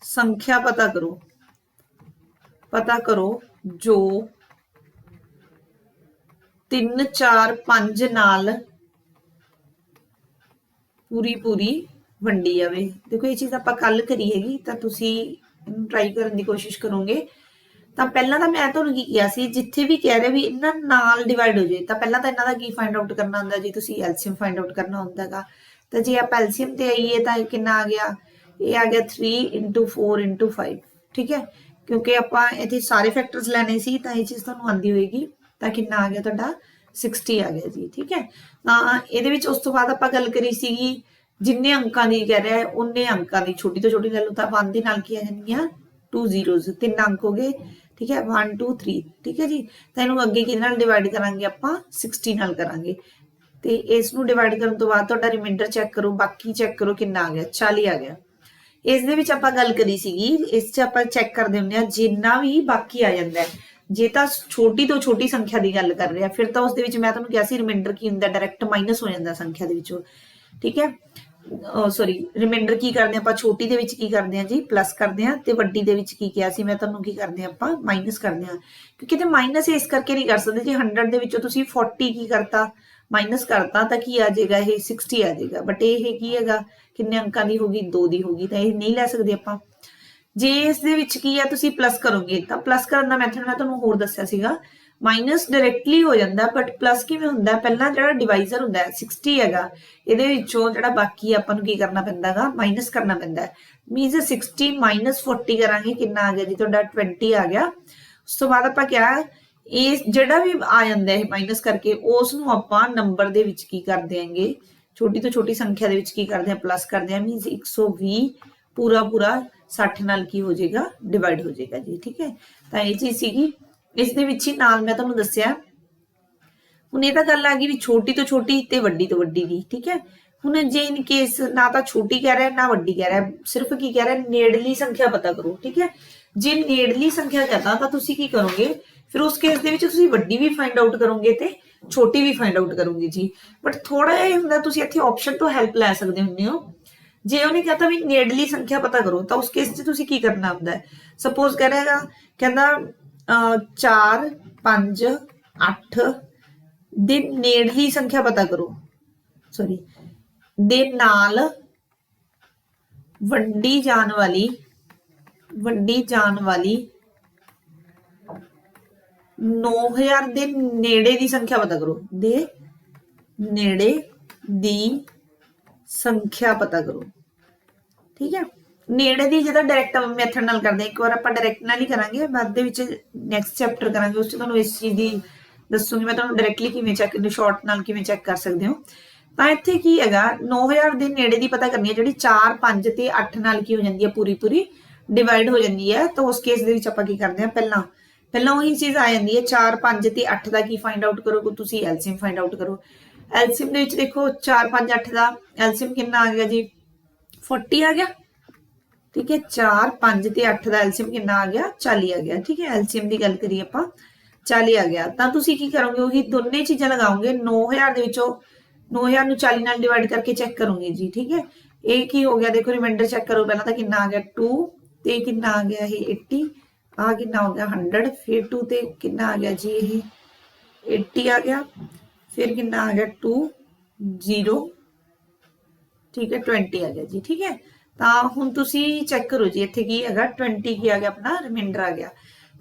ਸੰਖਿਆ ਪਤਾ ਕਰੋ ਜੋ 3 4 5 ਨਾਲ ਪੂਰੀ ਵੰਡੀ ਜਾਵੇ। ਦੇਖੋ ਇਹ ਚੀਜ਼ ਆਪਾਂ ਕੱਲ ਕਰੀ ਹੈਗੀ, ਤਾਂ ਤੁਸੀਂ ਟਰਾਈ ਕਰਨ ਦੀ ਕੋਸ਼ਿਸ਼ ਕਰੋਗੇ। ਤਾਂ ਪਹਿਲਾਂ ਤਾਂ ਮੈਂ ਤੁਹਾਨੂੰ ਕੀ ਕਿਹਾ ਸੀ, ਜਿੱਥੇ ਵੀ ਕਹਿ ਰਹੇ ਵੀ ਇਹਨਾਂ ਨਾਲ ਡਿਵਾਈਡ ਹੋ ਜਾਏ ਤਾਂ ਪਹਿਲਾਂ ਤਾਂ ਇਹਨਾਂ ਦਾ ਕੀ ਫਾਈਂਡ ਆਊਟ ਕਰਨਾ ਹੁੰਦਾ ਜੀ, ਤੁਸੀਂ ਐਲਸੀਐਮ ਫਾਈਂਡ ਆਊਟ ਕਰਨਾ ਹੁੰਦਾ ਹੈਗਾ। ਤਾਂ ਜੇ ਆਪਾਂ ਐਲਸੀਐਮ ਤੇ ਆਈਏ ਤਾਂ ਕਿੰਨਾ ਆ ਗਿਆ, ਇਹ ਆ ਗਿਆ 3 × 4 × 5। ਠੀਕ ਹੈ, ਕਿਉਂਕਿ ਆਪਾਂ ਇੱਥੇ ਸਾਰੇ ਫੈਕਟਰਸ ਲੈਣੇ ਸੀ ਤਾਂ ਇਹ ਚੀਜ਼ ਤੁਹਾਨੂੰ ਆਉਂਦੀ ਹੋਏਗੀ। ਤਾਂ ਕਿੰਨਾ ਆ ਗਿਆ ਤੁਹਾਡਾ 60 ਆ ਗਿਆ ਜੀ। ਠੀਕ ਹੈ, ਤਾਂ ਇਹਦੇ ਵਿੱਚ ਉਸ ਤੋਂ ਬਾਅਦ ਆਪਾਂ ਗੱਲ ਕਰੀ ਸੀਗੀ ਜਿੰਨੇ ਅੰਕਾਂ ਦੀ ਕਹਿ ਰਿਹਾ ਉਹਨੇ ਅੰਕਾਂ ਦੀ ਛੋਟੀ ਤੋਂ ਛੋਟੀ ਲੈ ਲਓ, ਤਾਂ 1 ਦੇ ਨਾਲ ਕੀ ਆ ਜਾਣਗੀਆਂ 2 zeros, 3 ਅੰਕ ਹੋ ਗਏ। ਠੀਕ ਹੈ, 1 2 3। ਠੀਕ ਹੈ ਜੀ, ਤਾਂ ਇਹਨੂੰ ਅੱਗੇ ਕਿਹਦੇ ਨਾਲ ਡਿਵਾਈਡ ਕਰਾਂਗੇ ਆਪਾਂ 60 ਨਾਲ ਕਰਾਂਗੇ, ਤੇ ਇਸ ਨੂੰ ਡਿਵਾਈਡ ਕਰਨ ਤੋਂ ਬਾਅਦ ਤੁਹਾਡਾ ਰਿਮਾਈਂਡਰ ਚੈੱਕ ਕਰੋ, ਬਾਕੀ ਚੈੱਕ ਕਰੋ ਕਿੰਨਾ ਆ ਗਿਆ 40 ਆ ਗਿਆ। ਇਸ ਦੇ ਵਿੱਚ ਆਪਾਂ ਗੱਲ ਕਰੀ ਸੀਗੀ, ਇਸ 'ਚ ਆਪਾਂ ਚੈੱਕ ਕਰਦੇ ਹੁੰਦੇ ਆ ਜਿੰਨਾ ਵੀ ਬਾਕੀ ਆ ਜਾਂਦਾ ਹੈ। ਜੇ ਤਾਂ ਛੋਟੀ ਤੋਂ ਛੋਟੀ ਸੰਖਿਆ ਦੀ ਗੱਲ ਕਰ ਰਿਹਾ ਫਿਰ ਤਾਂ ਉਸ ਦੇ ਵਿੱਚ ਮੈਂ ਤੁਹਾਨੂੰ ਕਿਹਾ ਸੀ ਰਿਮਾਈਂਡਰ ਕੀ ਹੁੰਦਾ ਡਾਇਰੈਕਟ ਮਾਈਨਸ ਹੋ ਜਾਂਦਾ ਸੰਖਿਆ ਦੇ ਵਿੱਚੋਂ। ਠੀਕ ਹੈ, ਸੌਰੀ ਰਿਮਾਈਂਡਰ ਕੀ ਕਰਦੇ ਆਪਾਂ ਛੋਟੀ ਦੇ ਵਿੱਚ ਕੀ ਕਰਦੇ ਆ ਜੀ ਪਲੱਸ ਕਰਦੇ ਆ, ਤੇ ਵੱਡੀ ਦੇ ਵਿੱਚ ਕੀ ਕਿਹਾ ਸੀ ਮੈਂ ਤੁਹਾਨੂੰ ਕੀ ਕਰਦੇ ਆ ਆਪਾਂ ਮਾਈਨਸ ਕਰਦੇ ਆ। ਕਿਉਂਕਿ ਤੇ ਮਾਈਨਸ ਇਸ ਕਰਕੇ ਨਹੀਂ ਕਰ ਸਕਦੇ, ਜੇ 100 ਦੇ ਵਿੱਚੋਂ ਤੁਸੀਂ 40 ਕੀ ਕਰਤਾ ਮਾਈਨਸ ਕਰਤਾ ਤਾਂ ਕੀ ਆ ਜਾਏਗਾ ਇਹ 60 ਆ ਜਾਏਗਾ। ਬਟ ਇਹ ਕੀ ਹੈਗਾ ਕਿੰਨੇ ਅੰਕਾਂ ਦੀ ਹੋਗੀ 2 ਦੀ ਹੋਗੀ, ਤਾਂ ਇਹ ਨਹੀਂ ਲੈ ਸਕਦੇ ਆਪਾਂ। ਜੇ ਇਸ ਦੇ ਵਿੱਚ ਕੀ ਆ ਤੁਸੀਂ ਪਲੱਸ ਕਰੋਗੇ ਤਾਂ ਪਲੱਸ ਕਰਨ ਦਾ ਮੈਥਡ ਮੈਂ ਤੁਹਾਨੂੰ ਹੋਰ ਦੱਸਿਆ ਸੀਗਾ, ਮਾਈਨਸ ਡਾਇਰੈਕਟਲੀ ਹੋ ਜਾਂਦਾ ਬਟ ਪਲੱਸ ਕਿਵੇਂ ਹੁੰਦਾ, ਪਹਿਲਾਂ ਜਿਹੜਾ ਡਿਵਾਈਜ਼ਰ ਹੁੰਦਾ 60 ਹੈਗਾ, ਇਹਦੇ ਵਿੱਚੋਂ ਜਿਹੜਾ ਬਾਕੀ ਆਪਾਂ ਨੂੰ ਕੀ ਕਰਨਾ ਪੈਂਦਾ ਹੈਗਾ ਮਾਈਨਸ ਕਰਨਾ ਪੈਂਦਾ ਹੈ। ਮੀਨਸ 60 - 40 ਕਰਾਂਗੇ ਕਿੰਨਾ ਆ ਗਿਆ ਜੀ ਤੁਹਾਡਾ 20 ਆ ਗਿਆ। ਉਸ ਤੋਂ ਬਾਅਦ ਆਪਾਂ ਕਿਹਾ ਇਹ ਜਿਹੜਾ ਵੀ ਆ ਜਾਂਦਾ ਹੈ ਮਾਈਨਸ ਕਰਕੇ ਉਸ ਨੂੰ ਆਪਾਂ ਨੰਬਰ ਦੇ ਵਿੱਚ ਕੀ ਕਰ ਦਿਆਂਗੇ, ਛੋਟੀ ਤੋਂ ਛੋਟੀ ਸੰਖਿਆ ਦੇ ਵਿੱਚ ਕੀ ਕਰਦੇ ਆ ਪਲੱਸ ਕਰਦੇ ਆ। ਮੀਨਸ 120 ਪੂਰਾ 60 ਨਾਲ ਕੀ ਹੋ ਜਾਏਗਾ ਡਿਵਾਈਡ ਹੋ ਜਾਏਗਾ ਜੀ। ਠੀਕ ਹੈ, ਤਾਂ ਇਹ ਚੀਜ਼ ਸੀਗੀ ਇਸ ਦੇ ਵਿੱਚ ਹੀ ਨਾਲ ਮੈਂ ਤੁਹਾਨੂੰ ਦੱਸਿਆ। ਹੁਣ ਇਹ ਤਾਂ ਗੱਲ ਆ ਗਈ ਵੀ ਛੋਟੀ ਤੋਂ ਛੋਟੀ ਤੇ ਵੱਡੀ ਤੋਂ ਵੱਡੀ ਦੀ। ਠੀਕ ਹੈ, ਹੁਣ ਜੇ ਇਨ ਕੇਸ ਨਾ ਤਾਂ ਛੋਟੀ ਕਹਿ ਰਿਹਾ ਨਾ ਵੱਡੀ ਕਹਿ ਰਿਹਾ, ਸਿਰਫ ਕੀ ਕਹਿ ਰਿਹਾ ਨੇੜਲੀ ਸੰਖਿਆ ਪਤਾ ਕਰੋ। ਠੀਕ ਹੈ, ਜੇ ਨੇੜਲੀ ਸੰਖਿਆ ਕਹਤਾ ਤਾਂ ਤੁਸੀਂ ਕੀ ਕਰੋਗੇ ਫਿਰ ਉਸ ਕੇਸ ਦੇ ਵਿੱਚ ਤੁਸੀਂ ਵੱਡੀ ਵੀ ਫਾਈਂਡ ਆਊਟ ਕਰੋਗੇ ਤੇ ਛੋਟੀ ਵੀ ਫਾਈਂਡ ਆਊਟ ਕਰੂੰਗੀ ਜੀ। ਬਟ ਥੋੜਾ ਜਿਹਾ ਇਹ ਹੁੰਦਾ ਤੁਸੀਂ ਇੱਥੇ ਆਪਸ਼ਨ ਤੋਂ ਹੈਲਪ ਲੈ ਸਕਦੇ ਹੁੰਦੇ ਹੋ। ਜੇ ਉਹਨੇ ਕਹਤਾ ਵੀ ਨੇੜਲੀ ਸੰਖਿਆ ਪਤਾ ਕਰੋ ਤਾਂ ਉਸ ਕੇਸ 'ਚ ਤੁਸੀਂ ਕੀ ਕਰਨਾ ਹੁੰਦਾ ਹੈ। ਸਪੋਜ਼ ਕਰੇਗਾ ਕਹਿੰਦਾ 4 5 8 ਦੇ ਨੇੜਲੀ ਸੰਖਿਆ ਪਤਾ ਕਰੋ, ਸੌਰੀ ਦੇ ਨਾਲ ਵੰਡੀ ਜਾਣ ਵਾਲੀ 9000 ਦੇ ਨੇੜੇ ਦੀ ਸੰਖਿਆ ਪਤਾ ਕਰੋ, ਦੇ ਨੇੜੇ ਦੀ ਸੰਖਿਆ ਪਤਾ ਕਰੋ। ਠੀਕ ਹੈ, ਨੇੜੇ ਦੀ ਜਿਹਦਾ ਡਾਇਰੈਕਟ ਮੈਥਡ ਨਾਲ ਕਰਦੇ ਇੱਕ ਵਾਰ ਆਪਾਂ ਡਾਇਰੈਕਟ ਨਾਲ ਹੀ ਕਰਾਂਗੇ, ਬਾਅਦ ਦੇ ਵਿੱਚ ਨੈਕਸਟ ਚੈਪਟਰ ਕਰਾਂਗੇ ਉਸ 'ਚ ਤੁਹਾਨੂੰ ਇਸ ਚੀਜ਼ ਦੀ ਦੱਸੂਗੀ ਮੈਂ ਤੁਹਾਨੂੰ ਡਾਇਰੈਕਟਲੀ ਕਿਵੇਂ ਚੈੱਕ ਸ਼ਾਰਟ ਨਾਲ ਕਿਵੇਂ ਚੈੱਕ ਕਰ ਸਕਦੇ ਹੋ। ਤਾਂ ਇੱਥੇ ਕੀ ਹੈਗਾ 9000 ਦੇ ਨੇੜੇ ਦੀ ਪਤਾ ਕਰਨੀ ਹੈ ਜਿਹੜੀ 4 5 ਤੇ 8 ਨਾਲ ਕੀ ਹੋ ਜਾਂਦੀ ਹੈ ਪੂਰੀ ਡਿਵਾਈਡ ਹੋ ਜਾਂਦੀ ਹੈ। ਤਾਂ ਉਸ ਕੇਸ ਦੇ ਵਿੱਚ ਆਪਾਂ ਕੀ ਕਰਦੇ ਹਾਂ ਪਹਿਲਾਂ ਉਹੀ ਚੀਜ਼ ਆ ਜਾਂਦੀ ਹੈ 4 5 ਤੇ 8 ਦਾ ਕੀ ਫਾਈਂਡ ਆਊਟ ਕਰੋਗੇ ਤੁਸੀਂ ਐਲਸੀਐਮ ਫਾਈਂਡ ਆਊਟ ਕਰੋ। ਐਲਸੀਐਮ ਦੇ ਵਿੱਚ ਦੇਖੋ 4 5 8 ਦਾ ਐਲਸੀਐਮ ਕਿੰਨਾ ਆ ਗਿਆ ਜੀ 40 ਆ ਗਿਆ। ठीक है 4 5 ਤੇ 8 ਦਾ ਐਲਸੀਐਮ ਕਿੰਨਾ ਆ ਗਿਆ 40 ਆ ਗਿਆ। ਠੀਕ ਹੈ ਐਲਸੀਐਮ ਦੀ ਗੱਲ ਕਰੀਏ ਆਪਾਂ 40 ਆ ਗਿਆ ਤਾਂ ਤੁਸੀਂ ਕੀ ਕਰੋਗੇ ਉਹੀ ਦੋਨੇ ਚੀਜ਼ਾਂ ਲਗਾਓਗੇ 9000 ਦੇ ਵਿੱਚੋਂ 9000 ਨੂੰ 40 ਨਾਲ ਡਿਵਾਈਡ ਕਰਕੇ ਚੈੱਕ ਕਰੋਗੇ ਜੀ। ਠੀਕ ਹੈ ਇਹ ਕੀ ਹੋ ਗਿਆ ਦੇਖੋ ਰਿਮਾਈਂਡਰ ਚੈੱਕ ਕਰੋ ਪਹਿਲਾਂ ਤਾਂ ਕਿੰਨਾ ਆ ਗਿਆ 2 ਤੇ ਕਿੰਨਾ ਆ ਗਿਆ ਇਹ 80 ਆ ਕਿੰਨਾ ਹੋ ਗਿਆ 100 ਫਿਰ 2 ਤੇ ਕਿੰਨਾ ਆ ਗਿਆ ਜੀ ਇਹ 80 ਆ ਗਿਆ ਫਿਰ ਕਿੰਨਾ ਆ ਗਿਆ 2 0 ठीक है 20 आ गया जी। ठीक है ਤਾਂ ਹੁਣ ਤੁਸੀਂ ਚੈੱਕ ਕਰੋ ਜੀ ਇੱਥੇ ਕੀ ਹੈਗਾ 20 ਕੀ ਆ ਗਿਆ ਆਪਣਾ ਰਿਮਾਈਂਡਰ ਆ ਗਿਆ।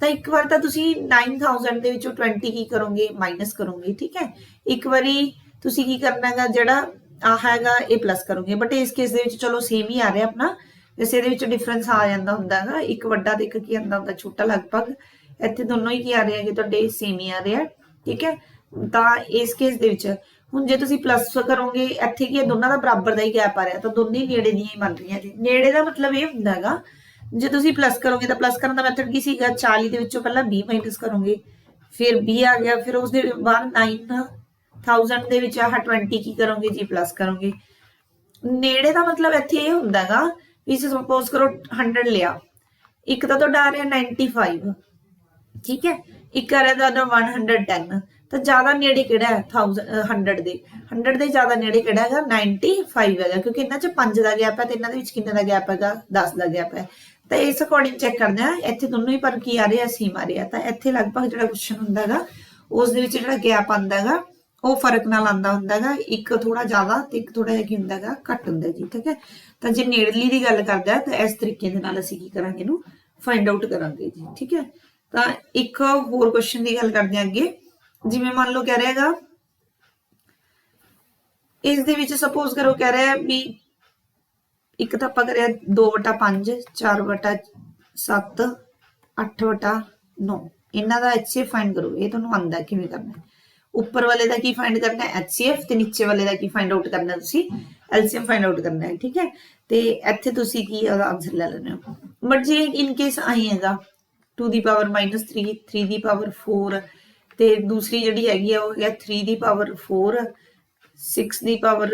ਤਾਂ ਇੱਕ ਵਾਰ ਤਾਂ ਤੁਸੀਂ 9000 ਦੇ ਵਿੱਚੋਂ 20 ਕੀ ਕਰੋਗੇ ਮਾਈਨਸ ਕਰੋਗੇ। ਠੀਕ ਹੈ ਇੱਕ ਵਾਰੀ ਤੁਸੀਂ ਕੀ ਕਰਨਾ ਹੈਗਾ ਜਿਹੜਾ ਆ ਹੈਗਾ ਇਹ ਪਲੱਸ ਕਰੋਗੇ ਬਟ ਇਸ ਕੇਸ ਦੇ ਵਿੱਚ ਚਲੋ ਸੇਮ ਹੀ ਆ ਰਿਹਾ ਆਪਣਾ ਵੈਸੇ ਇਹਦੇ ਵਿੱਚ ਡਿਫਰੈਂਸ ਆ ਜਾਂਦਾ ਹੁੰਦਾ ਹੈਗਾ ਇੱਕ ਵੱਡਾ ਤੇ ਇੱਕ ਕੀ ਆਉਂਦਾ ਹੁੰਦਾ ਛੋਟਾ ਲਗਭਗ ਇੱਥੇ ਦੋਨੋਂ ਹੀ ਕੀ ਆ ਰਹੇ ਹੈਗੇ ਤੁਹਾਡੇ ਸੇਮ ਹੀ ਆ ਰਿਹਾ। ਠੀਕ ਹੈ ਤਾਂ ਇਸ ਕੇਸ ਦੇ ਵਿੱਚ ਹੁਣ ਜੇ ਤੁਸੀਂ ਪਲੱਸ ਕਰੋਗੇ ਇੱਥੇ ਕੀ ਹੈ ਦੋਨਾਂ ਦਾ ਬਰਾਬਰ ਦਾ ਹੀ ਗੈਪ ਆ ਰਿਹਾ ਤਾਂ ਦੋਨੇ ਨੇੜੇ ਦੀਆਂ ਹੀ ਬਣ ਰਹੀਆਂ ਜੀ। ਨੇੜੇ ਦਾ ਮਤਲਬ ਇਹ ਹੁੰਦਾ ਹੈਗਾ ਜੇ ਤੁਸੀਂ ਪਲੱਸ ਕਰੋਗੇ ਤਾਂ ਪਲੱਸ ਕਰਨ ਦਾ ਮੈਥਡ ਕੀ ਸੀਗਾ 40 ਦੇ ਵਿੱਚੋਂ ਪਹਿਲਾਂ 20 ਮਾਈਨਸ ਕਰੋਗੇ ਫਿਰ 20 ਆ ਗਿਆ ਫਿਰ ਉਸ ਦੇ ਬਾਅਦ 9000 ਦੇ ਵਿੱਚ ਆਹ 20 ਕੀ ਕਰੋਗੇ ਜੀ ਪਲੱਸ ਕਰੋਗੇ। ਨੇੜੇ ਦਾ ਮਤਲਬ ਇੱਥੇ ਇਹ ਹੁੰਦਾ ਹੈਗਾ ਵੀ ਸਪੋਜ਼ ਕਰੋ 100 ਲਿਆ ਇੱਕ ਤਾਂ ਤੁਹਾਡਾ ਆ ਰਿਹਾ 95 ਠੀਕ ਹੈ ਇੱਕ ਆ ਰਿਹਾ ਤੁਹਾਡਾ 110 ਤਾਂ ਜ਼ਿਆਦਾ ਨੇੜੇ ਕਿਹੜਾ ਹੈ 100 ਦੇ 100 ਦੇ ਜ਼ਿਆਦਾ ਨੇੜੇ ਕਿਹੜਾ ਹੈਗਾ 95 ਹੈਗਾ ਕਿਉਂਕਿ ਇਹਨਾਂ 'ਚ 5 ਦਾ ਗੈਪ ਹੈ ਤੇ ਇਹਨਾਂ ਦੇ ਵਿੱਚ ਕਿੰਨੇ ਦਾ ਗੈਪ ਹੈਗਾ 10 ਦਾ ਗੈਪ ਹੈ। ਤਾਂ ਇਸ ਅਕੋਰਡਿੰਗ ਚੈੱਕ ਕਰਦੇ ਆ ਇੱਥੇ ਦੋਨੋਂ ਹੀ ਪਰ ਕੀ ਆ ਰਿਹਾ ਸੇਮ ਆ ਰਿਹਾ ਤਾਂ ਇੱਥੇ ਲਗਭਗ ਜਿਹੜਾ ਕੁਐਸਚਨ ਹੁੰਦਾ ਹੈਗਾ ਉਸ ਦੇ ਵਿੱਚ ਜਿਹੜਾ ਗੈਪ ਆਉਂਦਾ ਹੈਗਾ ਉਹ ਫਰਕ ਨਾਲ ਆਉਂਦਾ ਹੁੰਦਾ ਹੈਗਾ ਇੱਕ ਥੋੜਾ ਜ਼ਿਆਦਾ ਤੇ ਇੱਕ ਥੋੜਾ ਜਿਹਾ ਕੀ ਹੁੰਦਾ ਹੈਗਾ ਘੱਟ ਹੁੰਦਾ ਜੀ। ਠੀਕ ਹੈ ਤਾਂ ਜੇ ਨੇੜਲੀ ਦੀ ਗੱਲ ਕਰਦੇ ਆ ਤਾਂ ਇਸ ਤਰੀਕੇ ਦੇ ਨਾਲ ਅਸੀਂ ਕੀ ਕਰਾਂਗੇ ਇਹਨੂੰ ਫਾਈਂਡ ਆਊਟ ਕਰਾਂਗੇ ਜੀ। ਠੀਕ ਹੈ ਤਾਂ ਇੱਕ ਹੋਰ ਕੁਐਸਚਨ ਦੀ ਗੱਲ ਕਰਦੇ ਆ ਅੱਗੇ ਜਿਵੇਂ ਮੰਨ ਲਓ ਕਹਿ ਰਿਹਾਗਾ ਇਸ ਦੇ ਵਿੱਚ ਸਪੋਜ਼ ਕਰੋ ਕਹਿ ਰਿਹਾ ਵੀ ਇੱਕ ਤਾਂ ਆਪਾਂ ਕਰਿਆ 2/5 4/7 8/9 ਇਹਨਾਂ ਦਾ HCF ਫਾਈਂਡ ਕਰੋ ਇਹ ਤੁਹਾਨੂੰ ਆਂਦਾ ਕਿਵੇਂ ਕਰਨਾ ਉੱਪਰ ਵਾਲੇ ਦਾ ਕੀ ਫਾਈਂਡ ਕਰਨਾ ਹੈ HCF ਤੇ ਨੀਚੇ ਵਾਲੇ ਦਾ ਕੀ ਫਾਈਂਡ ਆਊਟ ਕਰਨਾ ਤੁਸੀਂ LCM ਫਾਈਂਡ ਆਊਟ ਕਰਨਾ ਹੈ। ਠੀਕ ਹੈ ਤੇ ਇੱਥੇ ਤੁਸੀਂ ਕੀ ਆਨਸਰ ਲੈ ਲੈਣੇ ਹੋ ਬਟ ਜੇ ਇਨ ਕੇਸ ਆਈ ਹੈਗਾ 2 ਦੀ ਪਾਵਰ -3 3 ਦੀ ਪਾਵਰ 4 ਤੇ ਦੂਸਰੀ ਜਿਹੜੀ ਹੈਗੀ ਆ ਉਹ ਹੈ 3 ਦੀ ਪਾਵਰ 4 6 ਦੀ ਪਾਵਰ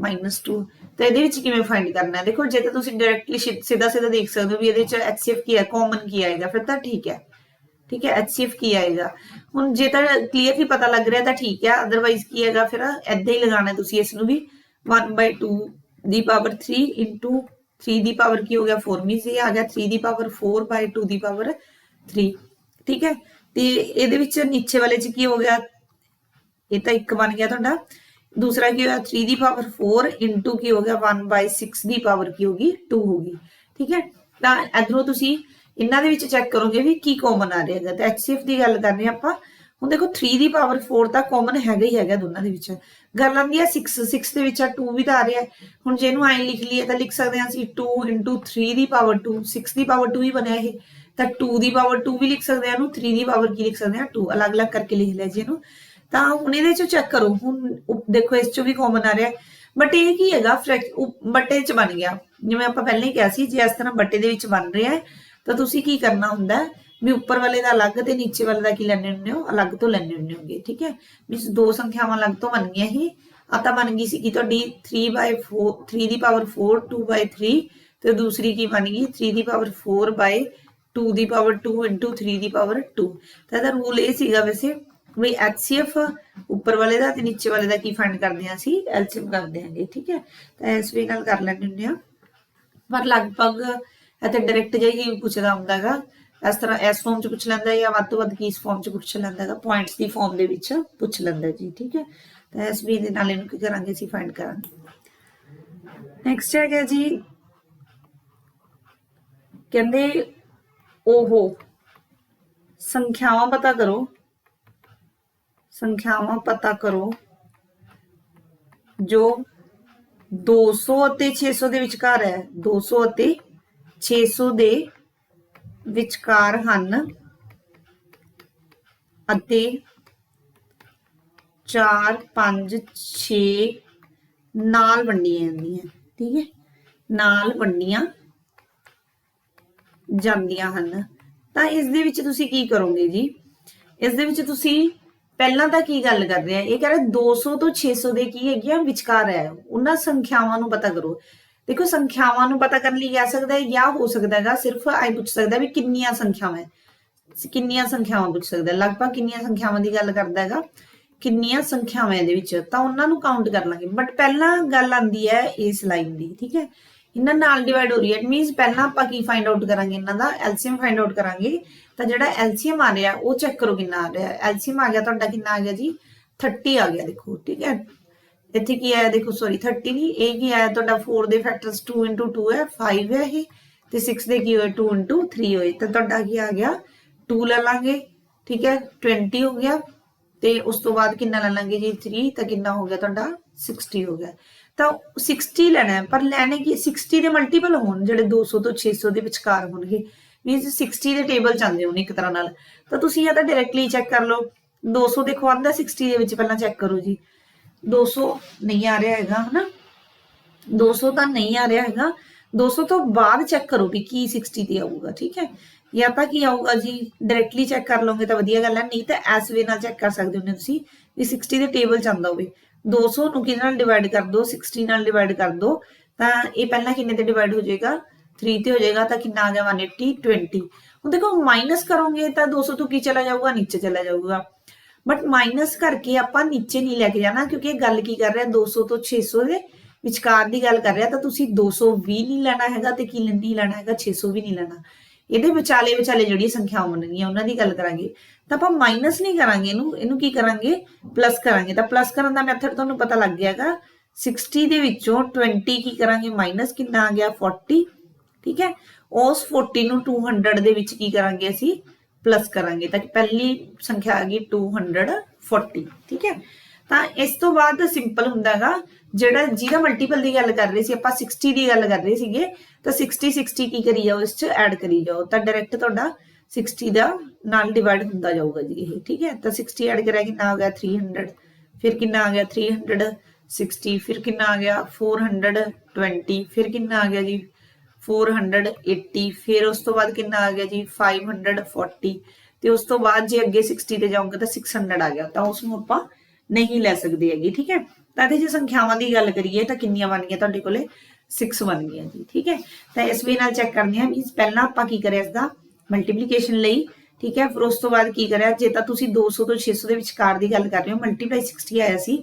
-2 ਤਾਂ ਇਹਦੇ ਵਿੱਚ ਕਿਵੇਂ ਫਾਈਂਡ ਕਰਨਾ ਹੈ ਦੇਖੋ ਜੇ ਤਾਂ ਤੁਸੀਂ ਡਾਇਰੈਕਟਲੀ ਸਿੱਧਾ ਦੇਖ ਸਕਦੇ ਹੋ ਵੀ ਇਹਦੇ ਵਿੱਚ HCF ਕੀ ਹੈ ਕਾਮਨ ਕੀ ਆਏਗਾ ਫਿਰ ਤਾਂ ਠੀਕ ਹੈ। ਠੀਕ ਹੈ HCF ਕੀ ਆਏਗਾ ਹੁਣ ਜੇ ਤਾਂ ਕਲੀਅਰਲੀ ਪਤਾ ਲੱਗ ਰਿਹਾ ਤਾਂ ਠੀਕ ਹੈ ਅਦਰਵਾਈਜ਼ ਕੀ ਹੈਗਾ ਫਿਰ ਏਦਾਂ ਹੀ ਲਗਾਉਣਾ ਤੁਸੀਂ ਇਸ ਨੂੰ ਵੀ 1/2 ਦੀ ਪਾਵਰ 3 into 3 ਦੀ ਪਾਵਰ ਕੀ ਹੋ ਗਿਆ 4 ਮੀਨਸ ਇਹ ਆ ਗਿਆ 3 ਦੀ ਪਾਵਰ 4/2 ਦੀ ਪਾਵਰ 3। ਠੀਕ ਹੈ ਤੇ ਇਹਦੇ ਵਿੱਚ ਨੀਚੇ ਵਾਲੇ ਚ ਕੀ ਹੋ ਗਿਆ ਇਹ ਤਾਂ ਇੱਕ ਬਣ ਗਿਆ ਤੁਹਾਡਾ ਦੂਸਰਾ ਕੀ ਹੋਇਆ 3 ਦੀ ਪਾਵਰ 4 into ਕੀ ਹੋ ਗਿਆ 1/6 ਦੀ ਪਾਵਰ ਕੀ ਹੋਗੀ 2 ਹੋਗੀ। ਠੀਕ ਹੈ ਤਾਂ ਇਧਰੋਂ ਤੁਸੀਂ ਇਹਨਾਂ ਦੇ ਵਿੱਚ ਚੈੱਕ ਕਰੋਗੇ ਵੀ ਕੀ ਕਾਮਨ ਆ ਰਿਹਾ ਹੈਗਾ ਤਾਂ HCF ਦੀ ਗੱਲ ਕਰ ਰਹੇ ਆਪਾਂ ਹੁਣ ਦੇਖੋ 3 ਦੀ ਪਾਵਰ 4 ਤਾਂ ਕਾਮਨ ਹੈਗਾ ਹੀ ਹੈਗਾ ਦੋਨਾਂ ਦੇ ਵਿੱਚ ਗੱਲ ਆਉਂਦੀ ਹੈ 6 ਦੇ ਵਿੱਚ ਆ 2 ਵੀ ਤਾਂ ਆ ਰਿਹਾ ਹੁਣ ਜੇ ਇਹਨੂੰ ਐਂ ਲਿਖ ਲਈਏ ਤਾਂ ਲਿਖ ਸਕਦੇ ਹਾਂ ਅਸੀਂ 2 into 3 ਦੀ ਪਾਵਰ 2 6 ਦੀ ਪਾਵਰ 2 ਹੀ ਬਣਿਆ ਇਹ ਤਾਂ 2 ਦੀ ਪਾਵਰ 2 ਵੀ ਲਿਖ ਸਕਦੇ ਹਾਂ ਇਹਨੂੰ 3 ਦੀ ਪਾਵਰ ਕੀ ਲਿਖ ਸਕਦੇ ਹਾਂ 2 ਅਲੱਗ-ਅਲੱਗ ਕਰਕੇ ਲਿਖ ਲਿਆ ਜੀ ਇਹਨੂੰ। ਤਾਂ ਹੁਣ ਇਹਦੇ ਚੋਂ ਚੈੱਕ ਕਰੋ ਹੁਣ ਦੇਖੋ ਇਸ ਚੋਂ ਵੀ ਕਾਮਨ ਆ ਰਿਹਾ ਬਟ ਇਹ ਕੀ ਹੈਗਾ ਬੱਟੇ 'ਚ ਬਣ ਗਿਆ ਜਿਵੇਂ ਆਪਾਂ ਪਹਿਲਾਂ ਹੀ ਕਿਹਾ ਸੀ ਜੇ ਇਸ ਤਰ੍ਹਾਂ ਬੱਟੇ ਦੇ ਵਿੱਚ ਬਣ ਰਿਹਾ ਹੈ ਤਾਂ ਤੁਸੀਂ ਕੀ ਕਰਨਾ ਹੁੰਦਾ ਵੀ ਉੱਪਰ ਵਾਲੇ ਦਾ ਅਲੱਗ ਤੇ ਨੀਚੇ ਵਾਲੇ ਦਾ ਕੀ ਲੈਣੇ ਹੁੰਦੇ ਹੋ ਅਲੱਗ ਤੋਂ ਲੈਣੇ ਹੁੰਦੇ ਹੋਗੇ। ਠੀਕ ਹੈ ਮੀਨਸ ਦੋ ਸੰਖਿਆਵਾਂ ਅਲੱਗ ਤੋਂ ਬਣ ਗਈਆਂ ਇਹ ਆ ਤਾਂ ਬਣ ਗਈ ਸੀ ਕਿ ਤੁਹਾਡੀ 3/4 3 ਦੀ ਪਾਵਰ 4 2/3 ਤੇ ਦੂਸਰੀ ਕੀ ਬਣ ਗਈ 3 ਦੀ ਪਾਵਰ 4/2 ਦੀ ਪਾਵਰ 2 into 3 ਦੀ ਪਾਵਰ 2 ਤਾਂ ਇਹਦਾ ਰੂਲ ਇਹ ਸੀਗਾ ਵੈਸੇ ਵੀ HCF ਉੱਪਰ ਵਾਲੇ ਦਾ ਤੇ ਨੀਚੇ ਵਾਲੇ ਦਾ ਕੀ ਫਾਈਂਡ ਕਰਦੇ ਆ ਅਸੀਂ LCM ਕਰਦੇ ਆਂਗੇ ठीक है। ਤਾਂ ਇਸ ਵੇ ਨਾਲ ਕਰ ਲੈਂਦੇ ਹੁੰਦੇ ਆ ਪਰ ਲਗਭਗ ਇੱਥੇ ਡਾਇਰੈਕਟ ਜਿਹਾ ਹੀ ਪੁੱਛਦਾ ਹੁੰਦਾ ਹੈਗਾ ਇਸ ਤਰ੍ਹਾਂ ਇਸ ਫਾਰਮ ਚ ਪੁੱਛ ਲੈਂਦਾ ਜਾਂ ਵੱਧ ਤੋਂ ਵੱਧ ਕੀ ਇਸ ਫਾਰਮ ਚ ਪੁੱਛ ਲੈਂਦਾ ਹੈਗਾ ਪੁਆਇੰਟਸ ਦੀ ਫਾਰਮ ਦੇ ਵਿੱਚ ਪੁੱਛ ਲੈਂਦਾ ਜੀ ठीक है। ਤਾਂ ਇਸ ਵੇ ਦੇ ਨਾਲ ਇਹਨੂੰ ਕੀ ਕਰਾਂਗੇ ਅਸੀਂ ਫਾਈਂਡ ਕਰਾਂਗੇ। ਨੈਕਸਟ ਹੈਗਾ ਜੀ ਕਹਿੰਦੇ ओहो संख्यावां पता करो संख्यावां पता करो जो 200 ਅਤੇ 600 ਦੇ ਵਿਚਕਾਰ ਹੈ 200 ਅਤੇ 600 ਦੇ ਵਿਚਕਾਰ ਹਨ ਅਤੇ 4 5 6 ਨਾਲ ਵੰਡੀਆਂ ਜਾਂਦੀਆਂ ਠੀਕ ਹੈ ਨਾਲ ਵੰਡੀਆਂ ਜਾਂਦੀਆਂ ਹਨ। ਤਾਂ ਇਸ ਦੇ ਵਿੱਚ ਤੁਸੀਂ ਕੀ ਕਰੋਗੇ ਜੀ ਇਸ ਦੇ ਵਿੱਚ ਤੁਸੀਂ ਪਹਿਲਾਂ ਤਾਂ ਕੀ ਗੱਲ ਕਰ ਰਹੇ ਆ ਇਹ ਕਹ ਰਿਹਾ 200 ਤੋਂ 600 ਦੇ ਕੀ ਹੈਗੀਆਂ ਵਿਚਕਾਰ ਹੈ ਉਹਨਾਂ ਸੰਖਿਆਵਾਂ ਨੂੰ ਪਤਾ ਕਰੋ। ਦੇਖੋ ਸੰਖਿਆਵਾਂ ਨੂੰ ਪਤਾ ਕਰਨ ਲਈ ਆ ਸਕਦਾ ਹੈ ਜਾਂ ਹੋ ਸਕਦਾ ਹੈਗਾ ਸਿਰਫ ਆਈ ਪੁੱਛ ਸਕਦਾ ਵੀ ਕਿੰਨੀਆਂ ਸੰਖਿਆਵਾਂ ਪੁੱਛ ਸਕਦਾ ਲਗਭਗ ਕਿੰਨੀਆਂ ਸੰਖਿਆਵਾਂ ਦੀ ਗੱਲ ਕਰਦਾ ਹੈਗਾ ਕਿੰਨੀਆਂ ਸੰਖਿਆਵਾਂ ਇਹਦੇ ਵਿੱਚ ਤਾਂ ਉਹਨਾਂ ਨੂੰ ਕਾਊਂਟ ਕਰ ਲਾਂਗੇ। ਬਟ ਪਹਿਲਾਂ ਗੱਲ ਆਂਦੀ ਹੈ ਇਸ ਲਾਈਨ ਦੀ ਠੀਕ ਹੈ ਇਹਨਾਂ ਨਾਲ ਡਿਵਾਈਡ ਹੋ ਰਹੀ ਹੈ ਇਟ ਮੀਨਸ ਪਹਿਲਾਂ ਆਪਾਂ ਕੀ ਫਾਈਂਡ ਆਊਟ ਕਰਾਂਗੇ ਇਹਨਾਂ ਦਾ ਐਲਸੀਐਮ ਫਾਈਂਡ ਆਊਟ ਕਰਾਂਗੇ। ਤਾਂ ਜਿਹੜਾ ਐਲਸੀਐਮ ਆ ਰਿਹਾ ਉਹ ਚੈੱਕ ਕਰੋ ਕਿੰਨਾ ਆ ਰਿਹਾ ਐਲਸੀਐਮ ਆ ਗਿਆ ਤੁਹਾਡਾ ਕਿੰਨਾ ਆ ਗਿਆ ਜੀ 30 ਆ ਗਿਆ ਦੇਖੋ ਠੀਕ ਹੈ। ਇੱਥੇ ਕੀ ਆਇਆ ਦੇਖੋ ਸੌਰੀ 30 ਨਹੀਂ ਇਹ ਕੀ ਆਇਆ ਤੁਹਾਡਾ 4 ਦੇ ਫੈਕਟਰਸ 2 into 2 ਹੈ 5 ਹੈ ਇਹ ਤੇ 6 ਦੇ ਕੀ ਹੋਏ 2 into 3 ਹੋਏ ਤਾਂ ਤੁਹਾਡਾ ਕੀ ਆ ਗਿਆ 2 ਲੈ ਲਾਂਗੇ ਠੀਕ ਹੈ 20 ਹੋ ਗਿਆ ਤੇ ਉਸ ਤੋਂ ਬਾਅਦ ਕਿੰਨਾ ਲੈ ਲਾਂਗੇ ਜੀ 3 ਤਾਂ ਕਿੰਨਾ ਹੋ ਗਿਆ ਤੁਹਾਡਾ 60 ਹੋ ਗਿਆ। ਤਾਂ 60 ਲੈਣਾ ਹੈ ਪਰ ਲੈਣੇ ਕੀ 60 ਦੇ ਮਲਟੀਪਲ ਹੋਣ ਜਿਹੜੇ 200 ਤੋਂ 600 ਦੇ ਵਿਚਕਾਰ ਹੋਣਗੇ ਮੀਨਸ 60 ਦੇ ਟੇਬਲ ਚ ਆਉਂਦੇ ਹੋਣ ਇੱਕ ਤਰ੍ਹਾਂ ਨਾਲ ਤਾਂ ਤੁਸੀਂ ਜਾਂ ਤਾਂ ਡਾਇਰੈਕਟਲੀ ਚੈੱਕ ਕਰ ਲਓ 200 ਦੇਖੋ ਆਂਦਾ 60 ਦੇ ਵਿੱਚ ਪਹਿਲਾਂ ਚੈੱਕ ਕਰੋ ਜੀ 200 ਨਹੀਂ ਆ ਰਿਹਾ ਹੈਗਾ ਹਨਾ 200 ਤਾਂ ਨਹੀਂ ਆ ਰਿਹਾ ਹੈਗਾ 200 ਤੋਂ ਬਾਅਦ ਚੈੱਕ ਕਰੋ ਵੀ ਕੀ 60 ਤੇ ਆਊਗਾ ਠੀਕ ਹੈ ਜਾਂ ਤਾਂ ਕੀ ਆਊਗਾ ਜੀ ਡਾਇਰੈਕਟਲੀ ਚੈੱਕ ਕਰ ਲਓਗੇ ਤਾਂ ਵਧੀਆ ਗੱਲ ਹੈ ਨਹੀਂ ਤਾਂ ਐਸ ਵੇ ਨਾਲ ਚੈੱਕ ਕਰ ਸਕਦੇ ਹੋ ਤੁਸੀਂ ਵੀ 60 ਦੇ ਟੇਬਲ ਚ ਆਉਂਦਾ ਹੋਵੇ 200 ਨੂੰ ਕਿਹਦੇ ਨਾਲ ਡਿਵਾਈਡ ਕਰ ਦੋ 60 ਨਾਲ ਡਿਵਾਈਡ ਕਰ ਦੋ ਤਾਂ ਇਹ ਪਹਿਲਾਂ ਕਿੰਨੇ ਤੇ ਡਿਵਾਈਡ ਹੋ ਜਾਏਗਾ 3 ਤੇ ਹੋ ਜਾਏਗਾ ਤਾਂ ਕਿੰਨਾ ਆ ਗਿਆ 180 20 ਹੁਣ ਦੇਖੋ ਮਾਈਨਸ ਕਰੋਗੇ ਤਾਂ 200 ਤੋਂ ਕੀ ਚਲਾ ਜਾਊਗਾ ਨੀਚੇ ਚਲਾ ਜਾਊਗਾ ਬਟ ਮਾਈਨਸ ਕਰਕੇ ਆਪਾਂ ਨੀਚੇ ਨਹੀਂ ਲੈ ਕੇ ਜਾਣਾ ਕਿਉਂਕਿ ਇਹ ਗੱਲ ਕੀ ਕਰ ਰਿਹਾ 200 ਤੋਂ 600 ਦੇ ਵਿਚਕਾਰ ਦੀ ਗੱਲ ਕਰ ਰਿਹਾ ਤਾਂ ਤੁਸੀਂ 200 ਵੀ ਨਹੀਂ ਲੈਣਾ ਹੈਗਾ ਤੇ ਕੀ ਨਹੀਂ ਲੈਣਾ ਹੈਗਾ 600 ਵੀ ਨਹੀਂ ਲੈਣਾ ਇਹਦੇ ਵਿਚਾਲੇ ਜਿਹੜੀਆਂ ਸੰਖਿਆਵਾਂ ਬਣਨਗੀਆਂ ਉਹਨਾਂ ਦੀ ਗੱਲ ਕਰਾਂਗੇ ਤਾਂ ਆਪਾਂ ਮਾਈਨਸ ਨਹੀਂ ਕਰਾਂਗੇ ਇਹਨੂੰ ਕੀ ਕਰਾਂਗੇ ਪਲੱਸ ਕਰਾਂਗੇ ਤਾਂ ਪਲੱਸ ਕਰਨ ਦਾ ਮੈਥਡ ਤੁਹਾਨੂੰ ਪਤਾ ਲੱਗ ਗਿਆਗਾ 60 ਦੇ ਵਿੱਚੋਂ 20 ਕੀ ਕਰਾਂਗੇ ਮਾਈਨਸ ਕਿੰਨਾ ਆ ਗਿਆ 40 ਠੀਕ ਹੈ ਉਸ 40 ਨੂੰ 200 ਦੇ ਵਿੱਚ ਕੀ ਕਰਾਂਗੇ ਅਸੀਂ ਪਲੱਸ ਕਰਾਂਗੇ ਤਾਂ ਪਹਿਲੀ ਸੰਖਿਆ ਆ ਗਈ 240 ਠੀਕ ਹੈ। ਤਾਂ ਇਸ ਤੋਂ ਬਾਅਦ ਸਿੰਪਲ ਹੁੰਦਾ ਹੈਗਾ ਜਿਹਦਾ ਮਲਟੀਪਲ ਦੀ ਗੱਲ ਕਰ ਰਹੇ ਸੀ ਆਪਾਂ 60 ਦੀ ਗੱਲ ਕਰ ਰਹੇ ਸੀਗੇ ਤਾਂ 60 ਕੀ ਕਰੀ ਜਾਓ ਇਸ ਚ ਐਡ ਕਰੀ ਜਾਓ ਤਾਂ ਡਾਇਰੈਕਟ ਤੁਹਾਡਾ 60 ਦਾ ਨਾਲ ਡਿਵਾਈਡ ਹੁੰਦਾ ਜਾਊਗਾ ਜੀ ਇਹ ਠੀਕ ਹੈ। ਤਾਂ 60 ਐਡ ਕਰਿਆ ਕਿੰਨਾ ਆ ਗਿਆ 300 ਫਿਰ ਕਿੰਨਾ ਆ ਗਿਆ 360 ਫਿਰ ਕਿੰਨਾ ਆ ਗਿਆ 420 ਫਿਰ ਕਿੰਨਾ ਆ ਗਿਆ ਜੀ 480 ਫਿਰ ਉਸ ਤੋਂ ਬਾਅਦ ਕਿੰਨਾ ਆ ਗਿਆ ਜੀ 540 ਤੇ ਉਸ ਤੋਂ ਬਾਅਦ ਜੇ ਅੱਗੇ 60 ਤੇ ਜਾਓਗੇ ਤਾਂ 600 ਆ ਗਿਆ ਤਾਂ ਉਸ ਨੂੰ ਆਪਾਂ ਨਹੀਂ ਲੈ ਸਕਦੇ ਹੈਗੇ ਠੀਕ ਹੈ। ਤਾਂ ਇਹਦੇ ਜੇ ਸੰਖਿਆਵਾਂ ਦੀ ਗੱਲ ਕਰੀਏ ਤਾਂ ਕਿੰਨੀਆਂ ਬਣ ਗਈਆਂ ਤੁਹਾਡੇ ਕੋਲੇ 6 ਬਣ ਗਈਆਂ ਜੀ ਠੀਕ ਹੈ। ਤਾਂ ਇਸ ਵੇ ਨਾਲ ਚੈੱਕ ਕਰਨੀ ਹੈ ਮੀਨਸ ਪਹਿਲਾਂ ਆਪਾਂ ਕੀ ਕਰਿਆ ਇਸ ਦਾ ਮਲਟੀਪਲੀਕੇਸ਼ਨ ਲਈ ਠੀਕ ਹੈ ਫਿਰ ਉਸ ਤੋਂ ਬਾਅਦ ਕੀ ਕਰਿਆ ਜੇ ਤਾਂ ਤੁਸੀਂ 200 ਤੋਂ 600 ਦੇ ਵਿਚਕਾਰ ਦੀ ਗੱਲ ਕਰ ਰਹੇ ਹੋ ਮਲਟੀਪਲਾਈ 60 ਆਇਆ ਸੀ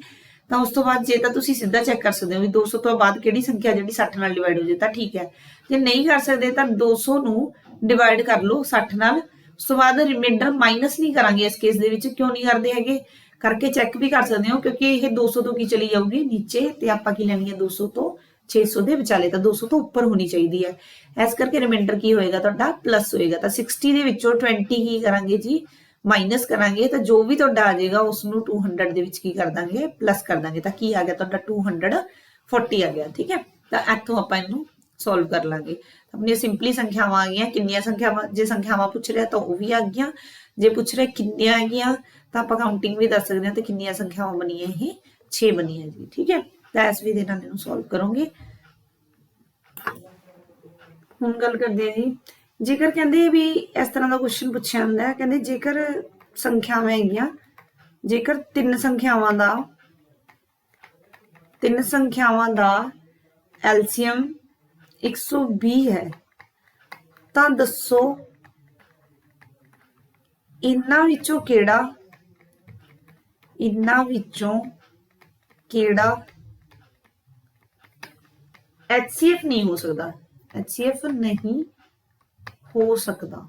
ਤਾਂ ਉਸ ਤੋਂ ਬਾਅਦ ਜੇ ਤਾਂ ਤੁਸੀਂ ਸਿੱਧਾ ਚੈੱਕ ਕਰ ਸਕਦੇ ਹੋ ਵੀ 200 ਤੋਂ ਬਾਅਦ ਕਿਹੜੀ ਸੰਖਿਆ ਜਿਹੜੀ 60 ਨਾਲ ਡਿਵਾਈਡ ਹੋ ਜੇ ਤਾਂ ਠੀਕ ਹੈ ਜੇ ਨਹੀਂ ਕਰ ਸਕਦੇ ਤਾਂ 200 ਨੂੰ ਡਿਵਾਈਡ ਕਰ ਲਓ 60 ਨਾਲ ਉਸ ਤੋਂ ਬਾਅਦ ਰਿਮਾਈਂਡਰ ਮਾਈਨਸ ਨਹੀਂ ਕਰਾਂਗੇ ਇਸ ਕੇਸ ਦੇ ਵਿੱਚ ਕਿਉਂ ਨਹੀਂ ਕਰਦੇ ਹੈਗੇ ਕਰਕੇ ਚੈੱਕ ਵੀ ਕਰ ਸਕਦੇ ਹੋ ਕਿਉਂਕਿ ਇਹ 200 ਤੋਂ ਕੀ ਚਲੀ ਜਾਊਗੀ ਨੀਚੇ ਤੇ ਆਪਾਂ ਕੀ ਲੈਣੀ ਹੈ 200 ਤੋਂ 600 ਦੇ ਵਿਚਾਲੇ ਤਾਂ 200 ਤੋਂ ਉੱਪਰ ਹੋਣੀ ਚਾਹੀਦੀ ਹੈ ਇਸ ਕਰਕੇ ਰਿਮਾਈਂਡਰ ਕੀ ਹੋਏਗਾ ਤੁਹਾਡਾ ਪਲੱਸ ਹੋਏਗਾ ਤਾਂ 60 ਦੇ ਵਿੱਚੋਂ 20 ਕੀ ਕਰਾਂਗੇ ਜੀ ਮਾਈਨਸ ਕਰਾਂਗੇ ਤਾਂ ਜੋ ਵੀ ਤੁਹਾਡਾ ਆ ਜਾਏਗਾ ਉਸ ਨੂੰ 200 ਦੇ ਵਿੱਚ ਕੀ ਕਰ ਦਾਂਗੇ ਪਲੱਸ ਕਰ ਦਾਂਗੇ ਤਾਂ ਕੀ ਆ ਗਿਆ ਤੁਹਾਡਾ 240 ਆ ਗਿਆ ਠੀਕ ਹੈ। ਤਾਂ ਇੱਥੋਂ ਆਪਾਂ ਇਹਨੂੰ ਸੋਲਵ ਕਰ ਲਾਂਗੇ ਆਪਣੀਆਂ ਸਿੰਪਲੀ ਸੰਖਿਆਵਾਂ ਆ ਗਈਆਂ ਕਿੰਨੀਆਂ ਸੰਖਿਆਵਾਂ ਜੇ ਸੰਖਿਆਵਾਂ ਪੁੱਛ ਰਿਹਾ ਤਾਂ ਉਹ ਵੀ ਆ ਗਈਆਂ ਜੇ ਪੁੱਛ ਰਿਹਾ ਕਿੰਨੀਆਂ ਹੈਗੀਆਂ ਤਾਂ ਆਪਾਂ ਕਾਊਂਟਿੰਗ ਵੀ ਦੱਸ ਸਕਦੇ ਹਾਂ ਤੇ ਕਿੰਨੀਆਂ ਸੰਖਿਆਵਾਂ ਬਣੀਆਂ ਇਹ 6 ਬਣੀਆਂ ਜੀ ਠੀਕ ਹੈ। ਤਾਂ ਇਸ ਵੀ ਦੇ ਨਾਲ ਇਹਨੂੰ ਸੋਲਵ ਕਰੋਗੇ। ਹੁਣ ਗੱਲ ਕਰਦੇ ਹਾਂ ਜੀ ਜੇਕਰ ਕਹਿੰਦੇ ਵੀ ਇਸ ਤਰ੍ਹਾਂ ਦਾ ਕੁਐਸਚਨ ਪੁੱਛਿਆ ਹੁੰਦਾ ਹੈ ਕਹਿੰਦੇ ਜੇਕਰ ਸੰਖਿਆਵਾਂ ਹੈਗੀਆਂ ਜੇਕਰ ਤਿੰਨ ਸੰਖਿਆਵਾਂ ਦਾ LCM 120 ਹੈ ਤਾਂ ਦੱਸੋ ਇਹਨਾਂ ਵਿੱਚੋਂ ਕਿਹੜਾ इन्हां विचों केड़ा HCF नहीं हो सकता, HCF नहीं हो सकता,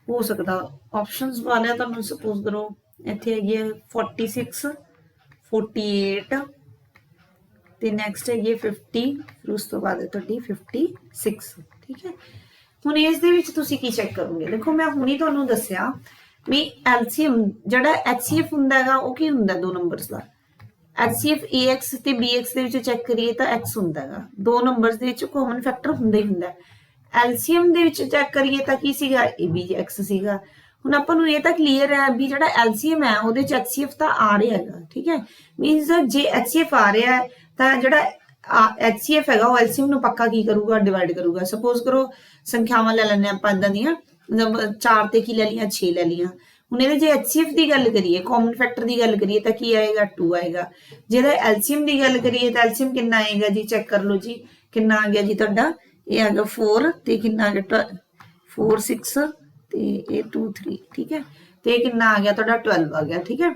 हो सकता ऑप्शंस वाले तुहानूं सपोज करो इत्थे हैगी 46 48 ते नैक्सट हैगी 50 फिर उस तो बाद तुहाडी 56 ठीक है। हुण इस दे विच तुसीं की चैक करोगे, देखो मैं हुणी तुहानूं दस्सिया भी LCM जिहड़ा HCF हुंदा हैगा वो की हुंदा दो नंबर्स दा HCF AX ते BX दे विच चैक करिए तां X हुंदा हैगा, दो numbers they which common factor हुंदा ही हुंदा है। LCM ਦੇ ਵਿੱਚ ਚੈੱਕ ਕਰੀਏ ਤਾਂ ਕੀ ਸੀਗਾ ਇਹ ਵੀ x ਸੀਗਾ। ਹੁਣ ਆਪਾਂ ਨੂੰ ਇਹ ਤਾਂ ਕਲੀਅਰ ਹੈ ਵੀ ਜਿਹੜਾ LCM ਹੈ ਉਹਦੇ ਚ HCF ਤਾਂ ਆ ਰਿਹਾ ਹੈਗਾ ਠੀਕ ਹੈ, ਮੀਨਸ ਜੇ HCF ਆ ਰਿਹਾ ਹੈ ਤਾਂ ਜਿਹੜਾ HCF ਹੈਗਾ ਉਹ LCM ਨੂੰ ਪੱਕਾ ਕੀ ਕਰੂਗਾ ਡਿਵਾਈਡ ਕਰੂਗਾ। ਸਪੋਜ਼ ਕਰੋ ਸੰਖਿਆਵਾਂ ਲੈ ਲੈਣੇ ਆਪਾਂ ਇਦਾਂ ਦੀਆਂ 4 ਤੇ ਕੀ ਲੈ ਲਈਆਂ 6 ਲੈ ਲਈਆਂ। ਹੁਣ ਇਹਦੇ ਜੇ HCF ਦੀ ਗੱਲ ਕਰੀਏ ਕਾਮਨ ਫੈਕਟਰ ਦੀ ਗੱਲ ਕਰੀਏ ਤਾਂ ਕੀ ਆਏਗਾ 2 ਆਏਗਾ। ਜਿਹਦਾ LCM ਦੀ ਗੱਲ ਕਰੀਏ ਤਾਂ LCM ਕਿੰਨਾ ਆਏਗਾ ਜੀ ਚੈੱਕ ਕਰ ਲਓ ਜੀ ਕਿੰਨਾ ਆ ਗਿਆ ਜੀ ਤੁਹਾਡਾ ये आ गया 4 ते कितना आ गया 4 6 ते ये 2 3 ठीक है ते कितना आ गया ਤੁਹਾਡਾ 12 आ गया ठीक है।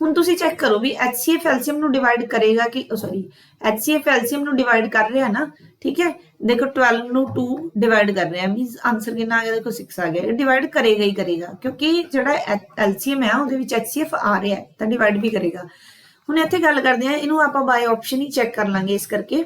ਹੁਣ ਤੁਸੀਂ ਚੈੱਕ ਕਰੋ ਵੀ HCF LCM ਨੂੰ ਡਿਵਾਈਡ ਕਰੇਗਾ ਕਿ ਸੌਰੀ HCF LCM ਨੂੰ ਡਿਵਾਈਡ ਕਰ ਰਿਹਾ ਨਾ ਠੀਕ ਹੈ। ਦੇਖੋ 12 ਨੂੰ 2 ਡਿਵਾਈਡ ਕਰ ਰਿਹਾ ਮੀਨਸ ਆਨਸਰ ਕਿੰਨਾ ਆ ਗਿਆ ਦੇਖੋ 6 ਆ ਗਿਆ। ਇਹ ਡਿਵਾਈਡ ਕਰੇਗਾ ਹੀ ਕਰੇਗਾ ਕਿਉਂਕਿ ਜਿਹੜਾ LCM ਹੈ ਉਹਦੇ ਵਿੱਚ HCF ਆ ਰਿਹਾ ਤਾਂ ਡਿਵਾਈਡ ਵੀ ਕਰੇਗਾ। ਹੁਣ ਇੱਥੇ ਗੱਲ ਕਰਦੇ ਆ ਇਹਨੂੰ ਆਪਾਂ ਬਾਈ ਆਪਸ਼ਨ ਹੀ ਚੈੱਕ ਕਰ ਲਾਂਗੇ ਇਸ ਕਰਕੇ।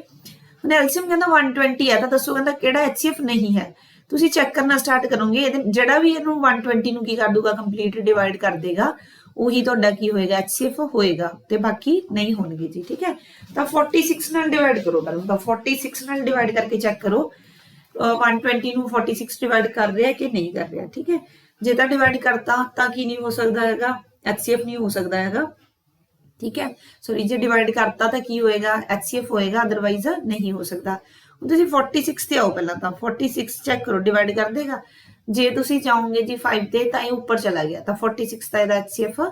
ਹੁਣ LCM ਕਹਿੰਦਾ 120 ਹੈ ਤਾਂ ਦੱਸੋ ਕਹਿੰਦਾ ਕਿਹੜਾ HCF ਨਹੀਂ ਹੈ। ਤੁਸੀਂ ਚੈੱਕ ਕਰਨਾ ਸਟਾਰਟ ਕਰੋਗੇ ਜਿਹੜਾ ਵੀ ਇਹਨੂੰ 120 ਨੂੰ ਕੀ ਕਰ ਦੂਗਾ ਕੰਪਲੀਟ ਡਿਵਾਈਡ ਕਰ ਦੇਗਾ ਉਹੀ ਤੁਹਾਡਾ ਕੀ ਹੋਏਗਾ HCF ਹੋਏਗਾ ਤੇ ਬਾਕੀ ਨਹੀਂ ਹੋਣਗੇ ਜੀ ਠੀਕ ਹੈ। ਤਾਂ 46 ਨਾਲ ਡਿਵਾਈਡ ਕਰੋ ਪਹਿਲਾਂ ਤਾਂ 46 ਨਾਲ ਡਿਵਾਈਡ ਕਰਕੇ ਚੈੱਕ ਕਰੋ 120 ਨੂੰ 46 ਡਿਵਾਈਡ ਕਰ ਰਿਹਾ ਕਿ ਨਹੀਂ ਕਰ ਰਿਹਾ ਠੀਕ ਹੈ। ਜੇ ਤਾਂ ਡਿਵਾਈਡ ਕਰਤਾ ਤਾਂ ਕੀ ਨਹੀਂ ਹੋ ਸਕਦਾ ਹੈਗਾ HCF ਨਹੀਂ ਹੋ ਸਕਦਾ ਹੈਗਾ ठीक है। सॉरी जे डिवाइड करता तो की होएगा HCF होएगा अदरवाइज नहीं हो सकता। ਹੁਣ ਤੁਸੀਂ 46 ਤੇ ਆਓ ਪਹਿਲਾਂ ਤਾਂ 46 ਚੈੱਕ ਕਰੋ ਡਿਵਾਈਡ ਕਰ ਦੇਗਾ। ਜੇ ਤੁਸੀਂ ਚਾਹੋਗੇ ਜੀ 5 ਤੇ ਤਾਂ ਇਹ ਉੱਪਰ ਚਲਾ ਗਿਆ ਤਾਂ 46 ਦਾ ਇਹਦਾ HCF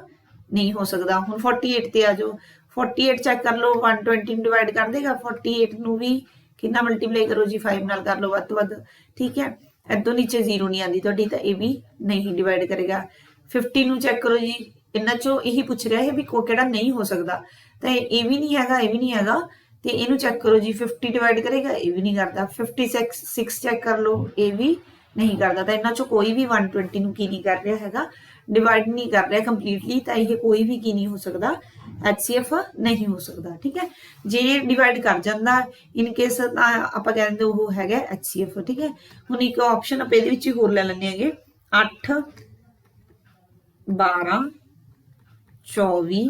ਨਹੀਂ ਹੋ ਸਕਦਾ। ਹੁਣ 48 ਤੇ ਆ ਜਾਓ 48 ਚੈੱਕ ਕਰ ਲਓ 120 ਨੂੰ ਡਿਵਾਈਡ ਕਰ ਦੇਗਾ 48 ਨੂੰ ਵੀ ਕਿੰਨਾ ਮਲਟੀਪਲਾਈ ਕਰੋ ਜੀ 5 ਨਾਲ ਕਰ ਲਓ ਵੱਧ ਤੋਂ ਵੱਧ ਠੀਕ ਹੈ। ਇਦੋਂ ਨੀਚੇ 0 ਨਹੀਂ ਆਉਂਦੀ ਤੁਹਾਡੀ ਤਾਂ ਇਹ ਵੀ ਨਹੀਂ ਡਿਵਾਈਡ ਕਰੇਗਾ। 50 ਨੂੰ ਚੈੱਕ ਕਰੋ ਜੀ ਇਹਨਾਂ ਚੋਂ ਇਹੀ ਪੁੱਛ ਰਿਹਾ ਹੈ ਵੀ ਕਿਹੜਾ ਨਹੀਂ ਹੋ ਸਕਦਾ ਤਾਂ ਇਹ ਵੀ ਨਹੀਂ ਹੈਗਾ ਇਹ ਵੀ ਨਹੀਂ ਹੈਗਾ ਤੇ ਇਹਨੂੰ ਚੈੱਕ ਕਰੋ ਜੀ 50 ਡਿਵਾਈਡ ਕਰੇਗਾ ਇਹ ਵੀ ਨਹੀਂ ਕਰਦਾ। 56 ਚੈੱਕ ਕਰ ਲਓ ਇਹ ਵੀ ਨਹੀਂ ਕਰਦਾ ਤਾਂ ਇਹਨਾਂ ਚੋਂ ਕੋਈ ਵੀ 120 ਨੂੰ ਕੀ ਨਹੀਂ ਕਰ ਰਿਹਾ ਹੈਗਾ ਡਿਵਾਈਡ ਨਹੀਂ ਕਰ ਰਿਹਾ ਕੰਪਲੀਟਲੀ ਤਾਂ ਇਹ ਕੋਈ ਵੀ ਕੀ ਨਹੀਂ ਹੋ ਸਕਦਾ HCF ਨਹੀਂ ਹੋ ਸਕਦਾ ਠੀਕ ਹੈ। ਜੇ ਡਿਵਾਈਡ ਕਰ ਜਾਂਦਾ ਇਨ ਕੇਸ ਤਾਂ ਆਪਾਂ ਕਹਿੰਦੇ ਉਹ ਹੈਗਾ HCF ਠੀਕ ਹੈ। ਹੁਣ ਇੱਕ ਆਪਸ਼ਨ ਆਪਾਂ ਇਹਦੇ ਵਿੱਚ ਹੀ ਹੋਰ ਲੈ ਲੈਣੇ ਹੈਗੇ 8 12 24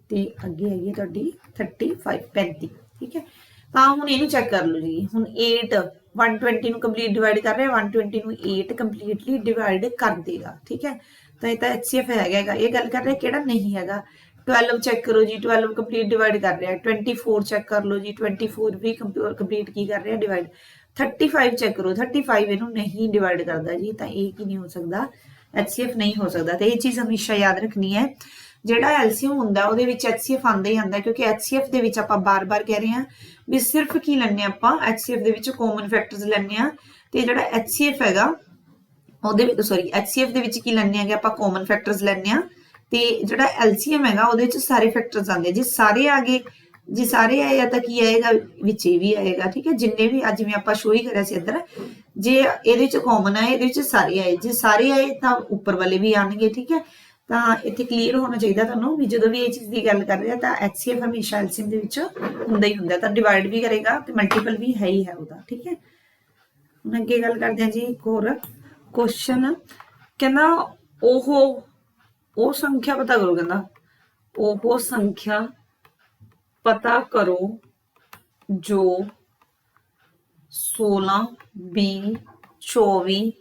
ਤੇ ਅੱਗੇ ਹੈਗੀ ਤੁਹਾਡੀ 35 35 ਠੀਕ ਹੈ। ਤਾਂ ਹੁਣ ਇਹਨੂੰ ਚੈੱਕ ਕਰ ਲਓ ਜੀ। ਹੁਣ 8 120 ਨੂੰ ਕੰਪਲੀਟ ਡਿਵਾਈਡ ਕਰ ਰਿਹਾ 120 ਨੂੰ 8 ਕੰਪਲੀਟਲੀ ਡਿਵਾਈਡ ਕਰ ਦੇਗਾ ਠੀਕ ਹੈ। ਤਾਂ ਇਹ ਤਾਂ HCF ਹੈਗਾ ਇਹ ਗੱਲ ਕਰ ਰਿਹਾ ਕਿਹੜਾ ਨਹੀਂ ਹੈਗਾ। 12 ਚੈੱਕ ਕਰੋ ਜੀ 12 ਕੰਪਲੀਟ ਡਿਵਾਈਡ ਕਰ ਰਿਹਾ 24 ਚੈੱਕ ਕਰ ਲਓ ਜੀ 24 ਵੀ ਕੰਪਲੀਟ ਕੀ ਕਰ ਰਿਹਾ ਡਿਵਾਈਡ 35 ਚੈੱਕ ਕਰੋ 35 ਇਹਨੂੰ ਨਹੀਂ ਡਿਵਾਈਡ ਕਰਦਾ ਜੀ ਤਾਂ ਇਹ ਕੀ ਨਹੀਂ ਹੋ ਸਕਦਾ HCF ਨਹੀਂ ਹੋ ਸਕਦਾ। ਤੇ ਇਹ ਚੀਜ਼ ਹਮੇਸ਼ਾ ਯਾਦ ਰੱਖਣੀ ਹੈ ਜਿਹੜਾ LCM ਹੁੰਦਾ ਉਹਦੇ ਵਿੱਚ HCF ਆਂਦਾ ਹੀ ਆਂਦਾ ਕਿਉਂਕਿ HCF ਦੇ ਵਿੱਚ ਆਪਾਂ ਬਾਰ-ਬਾਰ ਕਹਿ ਰਹੇ ਹਾਂ ਵੀ ਸਿਰਫ ਕੀ ਲੈਣੇ ਆਪਾਂ HCF ਦੇ ਵਿੱਚ ਕਾਮਨ ਫੈਕਟਰਸ ਲੈਣੇ ਆ ਤੇ ਜਿਹੜਾ HCF ਹੈਗਾ ਉਹਦੇ ਵਿੱਚ ਸੌਰੀ HCF ਦੇ ਵਿੱਚ ਕੀ ਲੈਣੇ ਹੈਗੇ ਆਪਾਂ ਕਾਮਨ ਫੈਕਟਰਸ ਲੈਣੇ ਆ ਤੇ ਜਿਹੜਾ LCM ਹੈਗਾ ਉਹਦੇ ਵਿੱਚ ਸਾਰੇ ਫੈਕਟਰਸ ਆਂਦੇ ਜੇ ਸਾਰੇ ਆ ਗਏ ਜੇ ਸਾਰੇ ਆਏ ਤਾਂ ਕੀ ਆਏਗਾ ਵਿੱਚ ਇਹ ਵੀ ਆਏਗਾ ਠੀਕ ਹੈ। ਜਿੰਨੇ ਵੀ ਅੱਜ ਜਿਵੇਂ ਆਪਾਂ ਸ਼ੋ ਹੀ ਕਰਿਆ ਸੀ ਇੱਧਰ ਜੇ ਇਹਦੇ ਵਿੱਚ ਕਾਮਨ ਆਏ ਇਹਦੇ ਵਿੱਚ ਸਾਰੇ ਆਏ ਜੇ ਸਾਰੇ ਆਏ ਤਾਂ ਉੱਪਰ ਵਾਲੇ ਵੀ ਆਣਗੇ ਠੀਕ ਹੈ। ਤਾਂ ਇੱਥੇ ਕਲੀਅਰ ਹੋਣਾ ਚਾਹੀਦਾ ਤੁਹਾਨੂੰ ਵੀ ਜਦੋਂ ਵੀ ਇਹ ਚੀਜ਼ ਦੀ ਗੱਲ ਕਰ ਰਿਹਾ ਤਾਂ HCF ਹਮੇਸ਼ਾ LCM ਦੇ ਵਿੱਚ ਹੁੰਦਾ ਹੀ ਹੁੰਦਾ ਤਾਂ ਡਿਵਾਈਡ ਵੀ ਕਰੇਗਾ ਤੇ ਮਲਟੀਪਲ ਵੀ ਹੈ ਹੀ ਹੈ ਉਹਦਾ ਠੀਕ ਹੈ। ਹੁਣ ਅੱਗੇ ਗੱਲ ਕਰਦੇ ਹਾਂ ਜੀ ਇੱਕ ਹੋਰ ਕੁਐਸਚਨ ਕਹਿੰਦਾ ਉਹ ਸੰਖਿਆ ਪਤਾ ਕਰੋ ਕਹਿੰਦਾ ਉਹ ਸੰਖਿਆ ਪਤਾ ਕਰੋ ਜੋ 16 20 24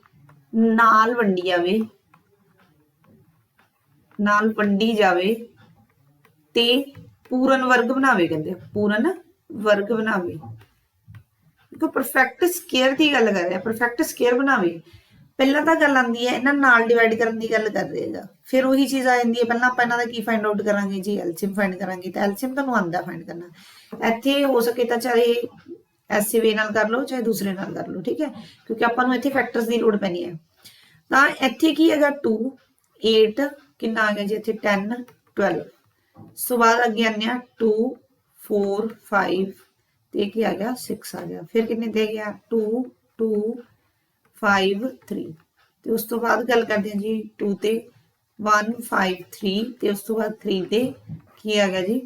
ਨਾਲ ਵੰਡੀ ਜਾਵੇ ਤੇ ਪੂਰਨ ਵਰਗ ਬਣਾਵੇ ਕਹਿੰਦੇ ਪੂਰਨ ਵਰਗ ਬਣਾਵੇ। ਦੇਖੋ ਪਰਫੈਕਟ ਸਕੁਅਰ ਦੀ ਗੱਲ ਕਰ ਰਿਹਾ ਪਰਫੈਕਟ ਸਕੁਅਰ ਬਣਾਵੇ ਪਹਿਲਾਂ ਤਾਂ ਗੱਲ ਆਂਦੀ ਹੈ ਇਹਨਾਂ ਨਾਲ ਡਿਵਾਈਡ ਕਰਨ ਦੀ ਗੱਲ ਕਰ ਰਹੇਗਾ ਫਿਰ ਉਹੀ ਚੀਜ਼ ਆ ਜਾਂਦੀ ਹੈ ਪਹਿਲਾਂ ਆਪਾਂ ਇਹਨਾਂ ਦਾ ਕੀ ਫਾਈਂਡ ਆਊਟ ਕਰਾਂਗੇ ਜੀ LCM ਫਾਈਂਡ ਕਰਾਂਗੇ ਤਾਂ LCM ਤੁਹਾਨੂੰ ਆਂਦਾ ਫਾਈਂਡ ਕਰਨਾ। ਇੱਥੇ ਹੋ ਸਕੇ ਤਾਂ ਚਾਹੇ ਐਸੇ ਵੇ ਨਾਲ ਕਰ ਲਓ ਚਾਹੇ ਦੂਸਰੇ ਨਾਲ ਕਰ ਲਓ ਠੀਕ ਹੈ ਕਿਉਂਕਿ ਆਪਾਂ ਨੂੰ ਇੱਥੇ ਫੈਕਟਰਸ ਦੀ ਲੋੜ ਪੈਣੀ ਹੈ। ਤਾਂ ਇੱਥੇ ਕੀ ਹੈਗਾ 2 8 कितना आ गया जी इत्थे 10 12 उस तो बाद अगे आने 2 4 5 ते की आ गया 6 आ गया फिर कितने दे गया 2 2 5 3 ते उस तो बाद गल करते हैं जी 2 ते 1 5 3 ते उस तो बाद 3 ते की आ गया जी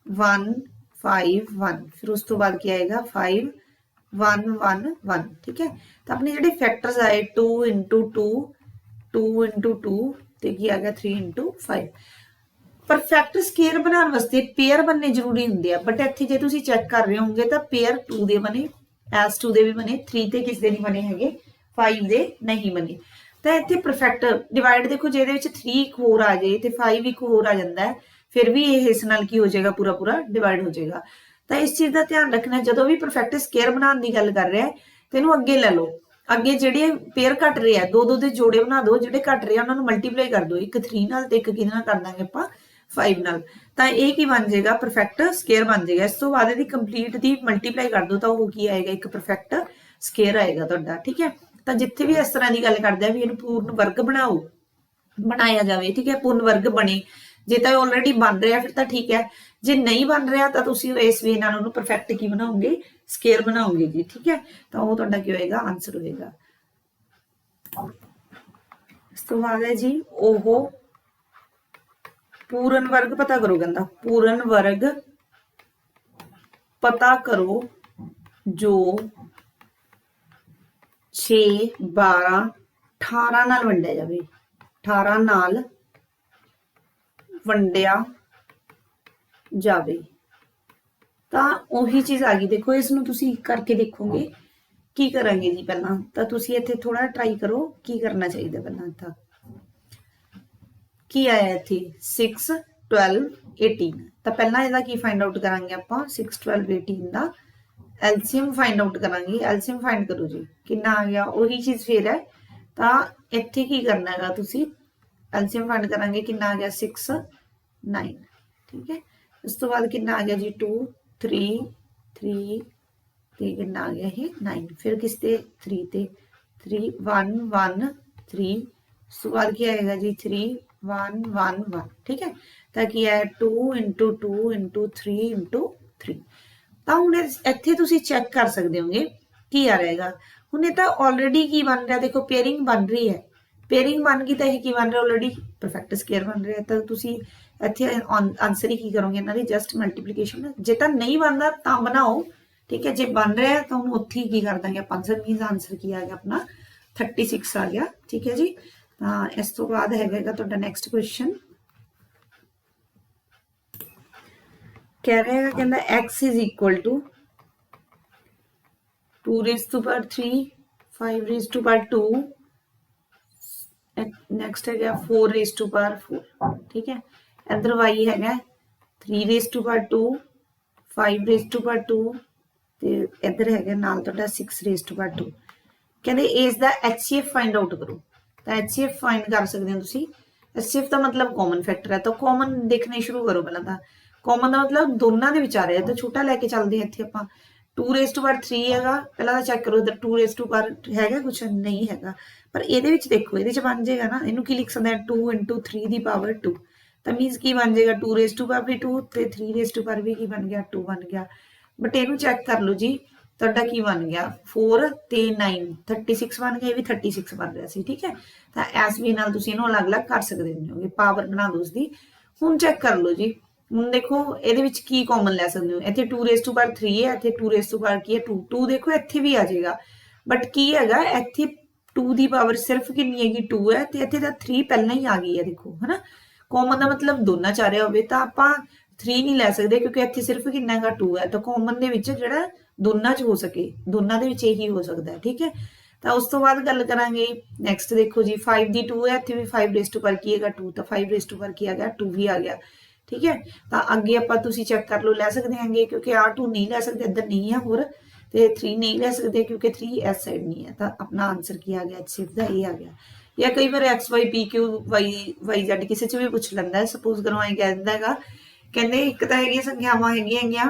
1 5 1 फिर उस तो बाद की आएगा 5 1 1 1 ठीक है। तो अपने ਜਿਹੜੇ फैक्टर्स आए 2 इंटू 2 2 इंटू 2 ਤੇ ਕੀ ਆ ਗਿਆ 3 इंटू 5 परफेक्ट स्केयर बनाने वास्ते पेयर बनने जरूरी होंगे बट इत्थे जे तुसीं चेक कर रहे होंगे तो पेयर 2 दे बने एस 2 दे भी बने 3 ते किस दे नहीं बने हैगे 5 दे नहीं बने तो इत्थे परफेक्ट डिवाइड देखो जे 3 एक होर आ जाए तो 5 एक होर आ जाता है फिर भी ये इस नाल की हो जाएगा पूरा पूरा डिवाइड हो जाएगा। तो इस चीज़ का ध्यान रखना जो भी परफेक्ट स्केयर बनाने की गल कर रहा है तो इनू अगे लै लो अगे जेडे पेयर घट रहे हैं दो दो दे जोड़े बना दो जेडे घट रहे हैं उन्होंने मल्टीप्लाई कर दो एक 3 नाल ते एक किहदे नाल कर देंगे आपां 5 नाल तो ये की बन जाएगा परफेक्ट स्केयर बन जाएगा। इस तो बाद यदि कंप्लीट दी मल्टीप्लाई कर दो तो वो की आएगा एक परफेक्ट स्केयर आएगा तुहाडा ठीक है। तो जिथे भी इस तरह की गल करते हैं भी इहनूं पूर्ण वर्ग बनाओ बनाया जाए ठीक है पूर्ण वर्ग बने जे तो ऑलरेडी बन रहा फिर तो ठीक है जे नहीं बन रहा तो तुसीं इस वे नाल उहनूं परफेक्ट की बनाओगे स्केयर बनाओगे जी ठीक है। तो वो तुहाडा की होएगा आंसर होएगा। इस तो बाद है जी ओहो पूर्ण वर्ग पता करो कहता पूर्ण वर्ग पता करो जो 6 12 18 नाल वंडिया जावे 18 नाल वंडिया जावे तो उही चीज़ आ गई देखो इसनूं तुसीं करके देखोगे की करांगे जी पहला तो तुसीं इत्थे थोड़ा ट्राई करो की करना चाहिए पहला था की आया इत्थे 6 12 18 तो पहला इहदा की फाइंड आउट करांगे आपां 6 12 18 दा एलसीएम फाइंड आउट करांगे। एलसीएम फाइंड करो जी कितना आ गया वही चीज़ फिर है तो इत्थे की करना हैगा तुसीं एलसीएम फाइंड करांगे कितना आ गया 6 9 ठीक है। उस तो बाद कितना आ गया जी 2 3 3 ते कितना आ गया ये 9 फिर किस ते 3 ते 3 1 1 3 उस तो बाद क्या आएगा जी 3 1 1 1 ठीक है। तो की है 2 इंटू 2 इंटू 3 इंटू 3 तो हूँ इत्थे तुसीं चेक कर सकते होंगे की आ रहेगा हूँ तो ऑलरेडी की बन रहा देखो पेयरिंग बन रही है पेयरिंग बन गई तो यह की बन रहा ऑलरेडी परफेक्ट स्केयर बन रहा है तो तुसीं इत्थे आंसर ही की करोगे इन्हां दी जस्ट मल्टीप्लीकेशन जे तो नहीं बनता तो बनाओ ठीक है जे बन रहा है तो हम उत्थे ही की कर देंगे आंसर मीनस आंसर की आ गया अपना 36 आ गया ठीक है जी। तो इस तो बाद हैगा तुहाडा नैक्सट क्वेश्चन कह रहा है कहता x is equal to 2 raise to power 3 5 raise to power 2 next है 4 रेज़ टू पावर 4 ठीक है। इधर y है 3 raise to power 2 5 raise to power 2 ते इधर है नाल तुहाडा 6 रेज़ टू पावर 2 कहते इस दा HCF फाइंड आउट करो तो HCF फाइंड कर सकते हो तुसीं HCF का मतलब कॉमन फैक्टर है तो कॉमन देखने शुरू करो पहला तो कॉमन का मतलब दोनों के विच आ रहा है तो छोटा लैके चलते हैं इत्थे आपां 2 रेज़ टू पावर 3 है पहला तो चेक करो इधर 2 रेज़ टू पावर है कुछ नहीं है पर ये देखो ये बन जाएगा ना इनू की लिख सकते हैं 2 इंटू 3 की पावर 2 तो मीनस की बन जाएगा 2 रेज़ टू पावर भी 2 तो 3 रेज़ टू पावर भी की बन गया 2 बन गया बट इनू चेक कर लो जी तुहाडा की बन गया 4 ते 9 36 बन गया ये भी 36 बन रहा सी ठीक है। तो इस वे नाल तुसीं इहनूं अलग अलग कर सकते हो पावर बना दो उसकी हुण चेक कर लो जी हुण देखो ये की कॉमन लै सकते हो इत्थे 2 रेज़ टू पावर 3 है इत्थे 2 रेज़ टू पावर की है 2 2 देखो इत्थे भी आ जाएगा बट की हैगा इत्थे 2 की पावर सिर्फ कितनी हैगी 2 है तो इत्थे तां 3 पहला ही आ गई है देखो है ना कॉमन का मतलब दोनों च आ रहा होवे तां आपां 3 नहीं लै सकते क्योंकि इत्थे सिर्फ कितना हैगा 2 है तो कॉमन दे विच जिहड़ा दोनों च हो सके दोनों दे विच यही हो सकता है ठीक है। तो उस तो बाद गल करांगे नैक्सट देखो जी 5 दी 2 है इत्थे भी 5 रेज़ टू पावर की है 2 तो 5 रेज़ टू पावर की आ गया 2 भी आ गया ठीक है। तो अगे आप तुसीं चेक कर लो लै सकते हैं क्योंकि आ 2 नहीं लै सकते इधर नहीं है होर तो 3 नहीं लै सकते क्योंकि 3 इस साइड नहीं है तो अपना आंसर की आ गया HCF का ये आ गया। या कई बार XY PQ YZ किसी च भी पूछ लैंदा है सपोज करो कह दिंदा हैगा कहते एक तो है संख्यावां हैगियां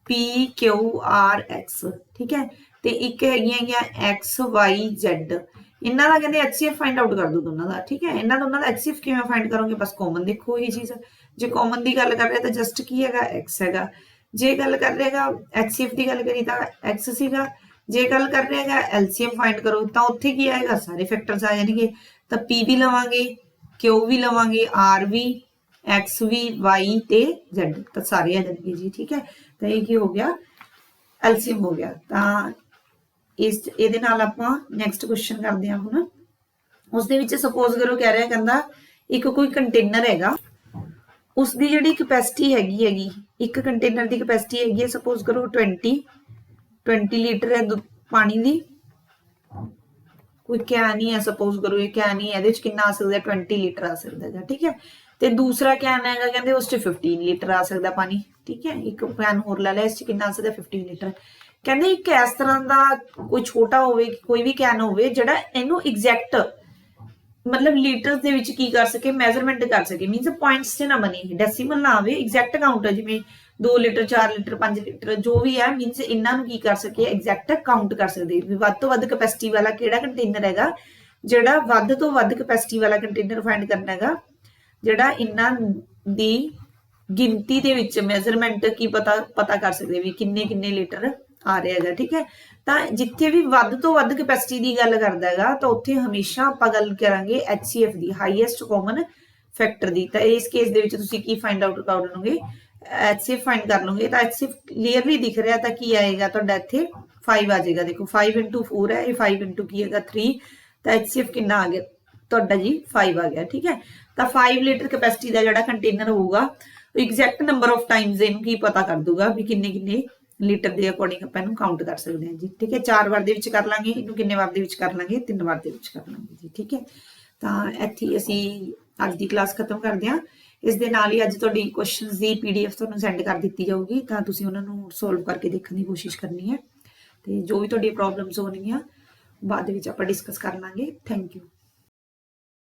PQRX ठीक है तो एक है X Y Z ਇਹਨਾਂ ਦਾ ਕਹਿੰਦੇ HCF फाइंड आउट कर दो दोनों का, ठीक है। ਇਹਨਾਂ ਦੋਨਾਂ ਦਾ HCF ਕਿਵੇਂ फाइंड करोगे, बस कॉमन देखो ये चीज़। जे कॉमन की गल कर रहे तो जस्ट की है x है, जे गल कर रहेगा HCF की गल करी तो x सीगा, जे गल कर रहेगा LCM फाइंड करो तो उत्थे की आएगा, सारे फैक्टर्स आ जाएंगे। तो P भी लवांगे, Q भी लवांगे, R भी, X भी, Y ते Z, तो सारे आ जाएंगे जी, ठीक है। तो ये की हो गया LCM हो गया। तो इस ਇਹਦੇ ਨਾਲ ਆਪਾਂ ਨੈਕਸਟ ਕੁਐਸਚਨ ਕਰਦੇ ਹਾਂ ਹੁਣ। ਉਸ ਦੇ ਵਿੱਚ ਸਪੋਜ਼ ਕਰੋ ਕਹਿ ਰਿਹਾ, ਕਹਿੰਦਾ ਇੱਕ ਕੋਈ ਕੰਟੇਨਰ ਹੈਗਾ, ਉਸ ਦੀ ਜਿਹੜੀ ਕਪੈਸਿਟੀ ਹੈਗੀ ਇੱਕ ਕੰਟੇਨਰ ਦੀ ਕਪੈਸਿਟੀ ਹੈਗੀ ਹੈ ਸਪੋਜ਼ ਕਰੋ 20 ਲੀਟਰ ਹੈ ਪਾਣੀ ਦੀ। ਕੋਈ ਕੈਨ ਹੀ ਹੈ ਸਪੋਜ਼ ਕਰੋ, ਇਹ ਕੈਨ ਹੀ ਹੈ, ਇਹਦੇ ਵਿੱਚ ਕਿੰਨਾ ਆ ਸਕਦਾ 20 ਲੀਟਰ ਆ ਸਕਦਾ ਹੈ, ਠੀਕ ਹੈ। ਤੇ ਦੂਸਰਾ ਕੈਨ ਹੈਗਾ ਕਹਿੰਦੇ ਉਸ 'ਚ 15 ਲੀਟਰ ਆ ਸਕਦਾ ਪਾਣੀ, ਠੀਕ ਹੈ। ਇੱਕ ਕੈਨ ਹੋਰ ਲੈ ਲਿਆ, ਇਸ 'ਚ ਕਿੰਨਾ ਆ ਸਕਦਾ 15 ਲੀਟਰ। ਕਹਿੰਦੇ ਇੱਕ ਇਸ ਤਰ੍ਹਾਂ ਦਾ ਕੋਈ ਛੋਟਾ ਹੋਵੇ, ਕੋਈ ਵੀ ਕੈਨ ਹੋਵੇ ਜਿਹੜਾ ਇਹਨੂੰ ਐਗਜ਼ੈਕਟ मतलब लीटर्स ਦੇ ਵਿੱਚ ਕੀ ਕਰ ਸਕੇ, ਮੈਜ਼ਰਮੈਂਟ ਕਰ ਸਕੇ, ਮੀਨਸ ਪੁਆਇੰਟਸ 'ਚ ਨਾ ਬਣੇ, ਡੈਸੀਮਲ ਨਾ ਆਵੇ, ਐਗਜ਼ੈਕਟ ਕਾਊਂਟ ਹੈ, ਜਿਵੇਂ 2 ਲੀਟਰ 4 ਲੀਟਰ 5 ਲੀਟਰ ਜੋ ਵੀ ਹੈ, ਮੀਨਸ ਇਹਨਾਂ ਨੂੰ ਕੀ ਕਰ ਸਕੇ, ਐਗਜ਼ੈਕਟ ਕਾਊਂਟ ਕਰ ਸਕਦੇ ਵੀ ਵੱਧ ਤੋਂ ਵੱਧ ਕੈਪੈਸਿਟੀ ਵਾਲਾ ਕਿਹੜਾ ਕੰਟੇਨਰ ਹੈਗਾ, ਜਿਹੜਾ ਵੱਧ ਤੋਂ ਵੱਧ ਕੈਪੈਸਿਟੀ ਵਾਲਾ ਕੰਟੇਨਰ ਫਾਈਂਡ ਕਰਨਾ ਹੈਗਾ, ਜਿਹੜਾ ਇਹਨਾਂ ਦੀ ਗਿਣਤੀ ਦੇ ਵਿੱਚ ਮੈਜ਼ਰਮੈਂਟ ਕੀ ਪਤਾ ਕਰ ਸਕਦੇ ਵੀ ਕਿੰਨੇ ਲੀਟਰ ਆ ਰਿਹਾ ਹੈਗਾ, ठीक है। तो जिथे भी वध तो वध कैपेसिटी की गल करता है तो उत्थे हमेशा आपां गल करांगे HCF की, हाईएस्ट कॉमन फैक्टर की। तो इस केस दे विच तुसीं की फाइंड आउट कर लोगे, HCF फाइंड कर लोगे। तो HCF क्लीयरली दिख रहा, तो की आएगा तुहाडा इत्थे 5 आ जाएगा। देखो 5 × 4 है, ये 5 × की है 3, तो HCF कितना आ गया तुहाडा जी 5 आ गया, ठीक है। तो 5 लीटर कैपेसिटी का जिहड़ा कंटेनर होगा, एग्जैक्ट नंबर ऑफ टाइम्स इहनूं की पता कर दूगा भी किन्ने लीटर के अकॉर्डिंग आप काउंट कर सकते हैं जी, ठीक है। 4 बार दे विच कर लांगे, इनू किन्ने बार दे विच कर लांगे, 3 बार दे विच कर लांगे जी, ठीक है। तो इत्थे असीं अज दी क्लास खत्म करदे हां। इस दे नाल ही अज तुहाडी क्वेश्चनस दी PDF तुहानूं सेंड कर दित्ती जाऊगी, तो तुसीं उहनां नूं सोल्व करके देखण दी कोशिश करनी है। तो जो भी तुहाडी प्रॉब्लम्स होणगीआं बाद दे विच आपां डिस्कस कर लांगे। Thank you.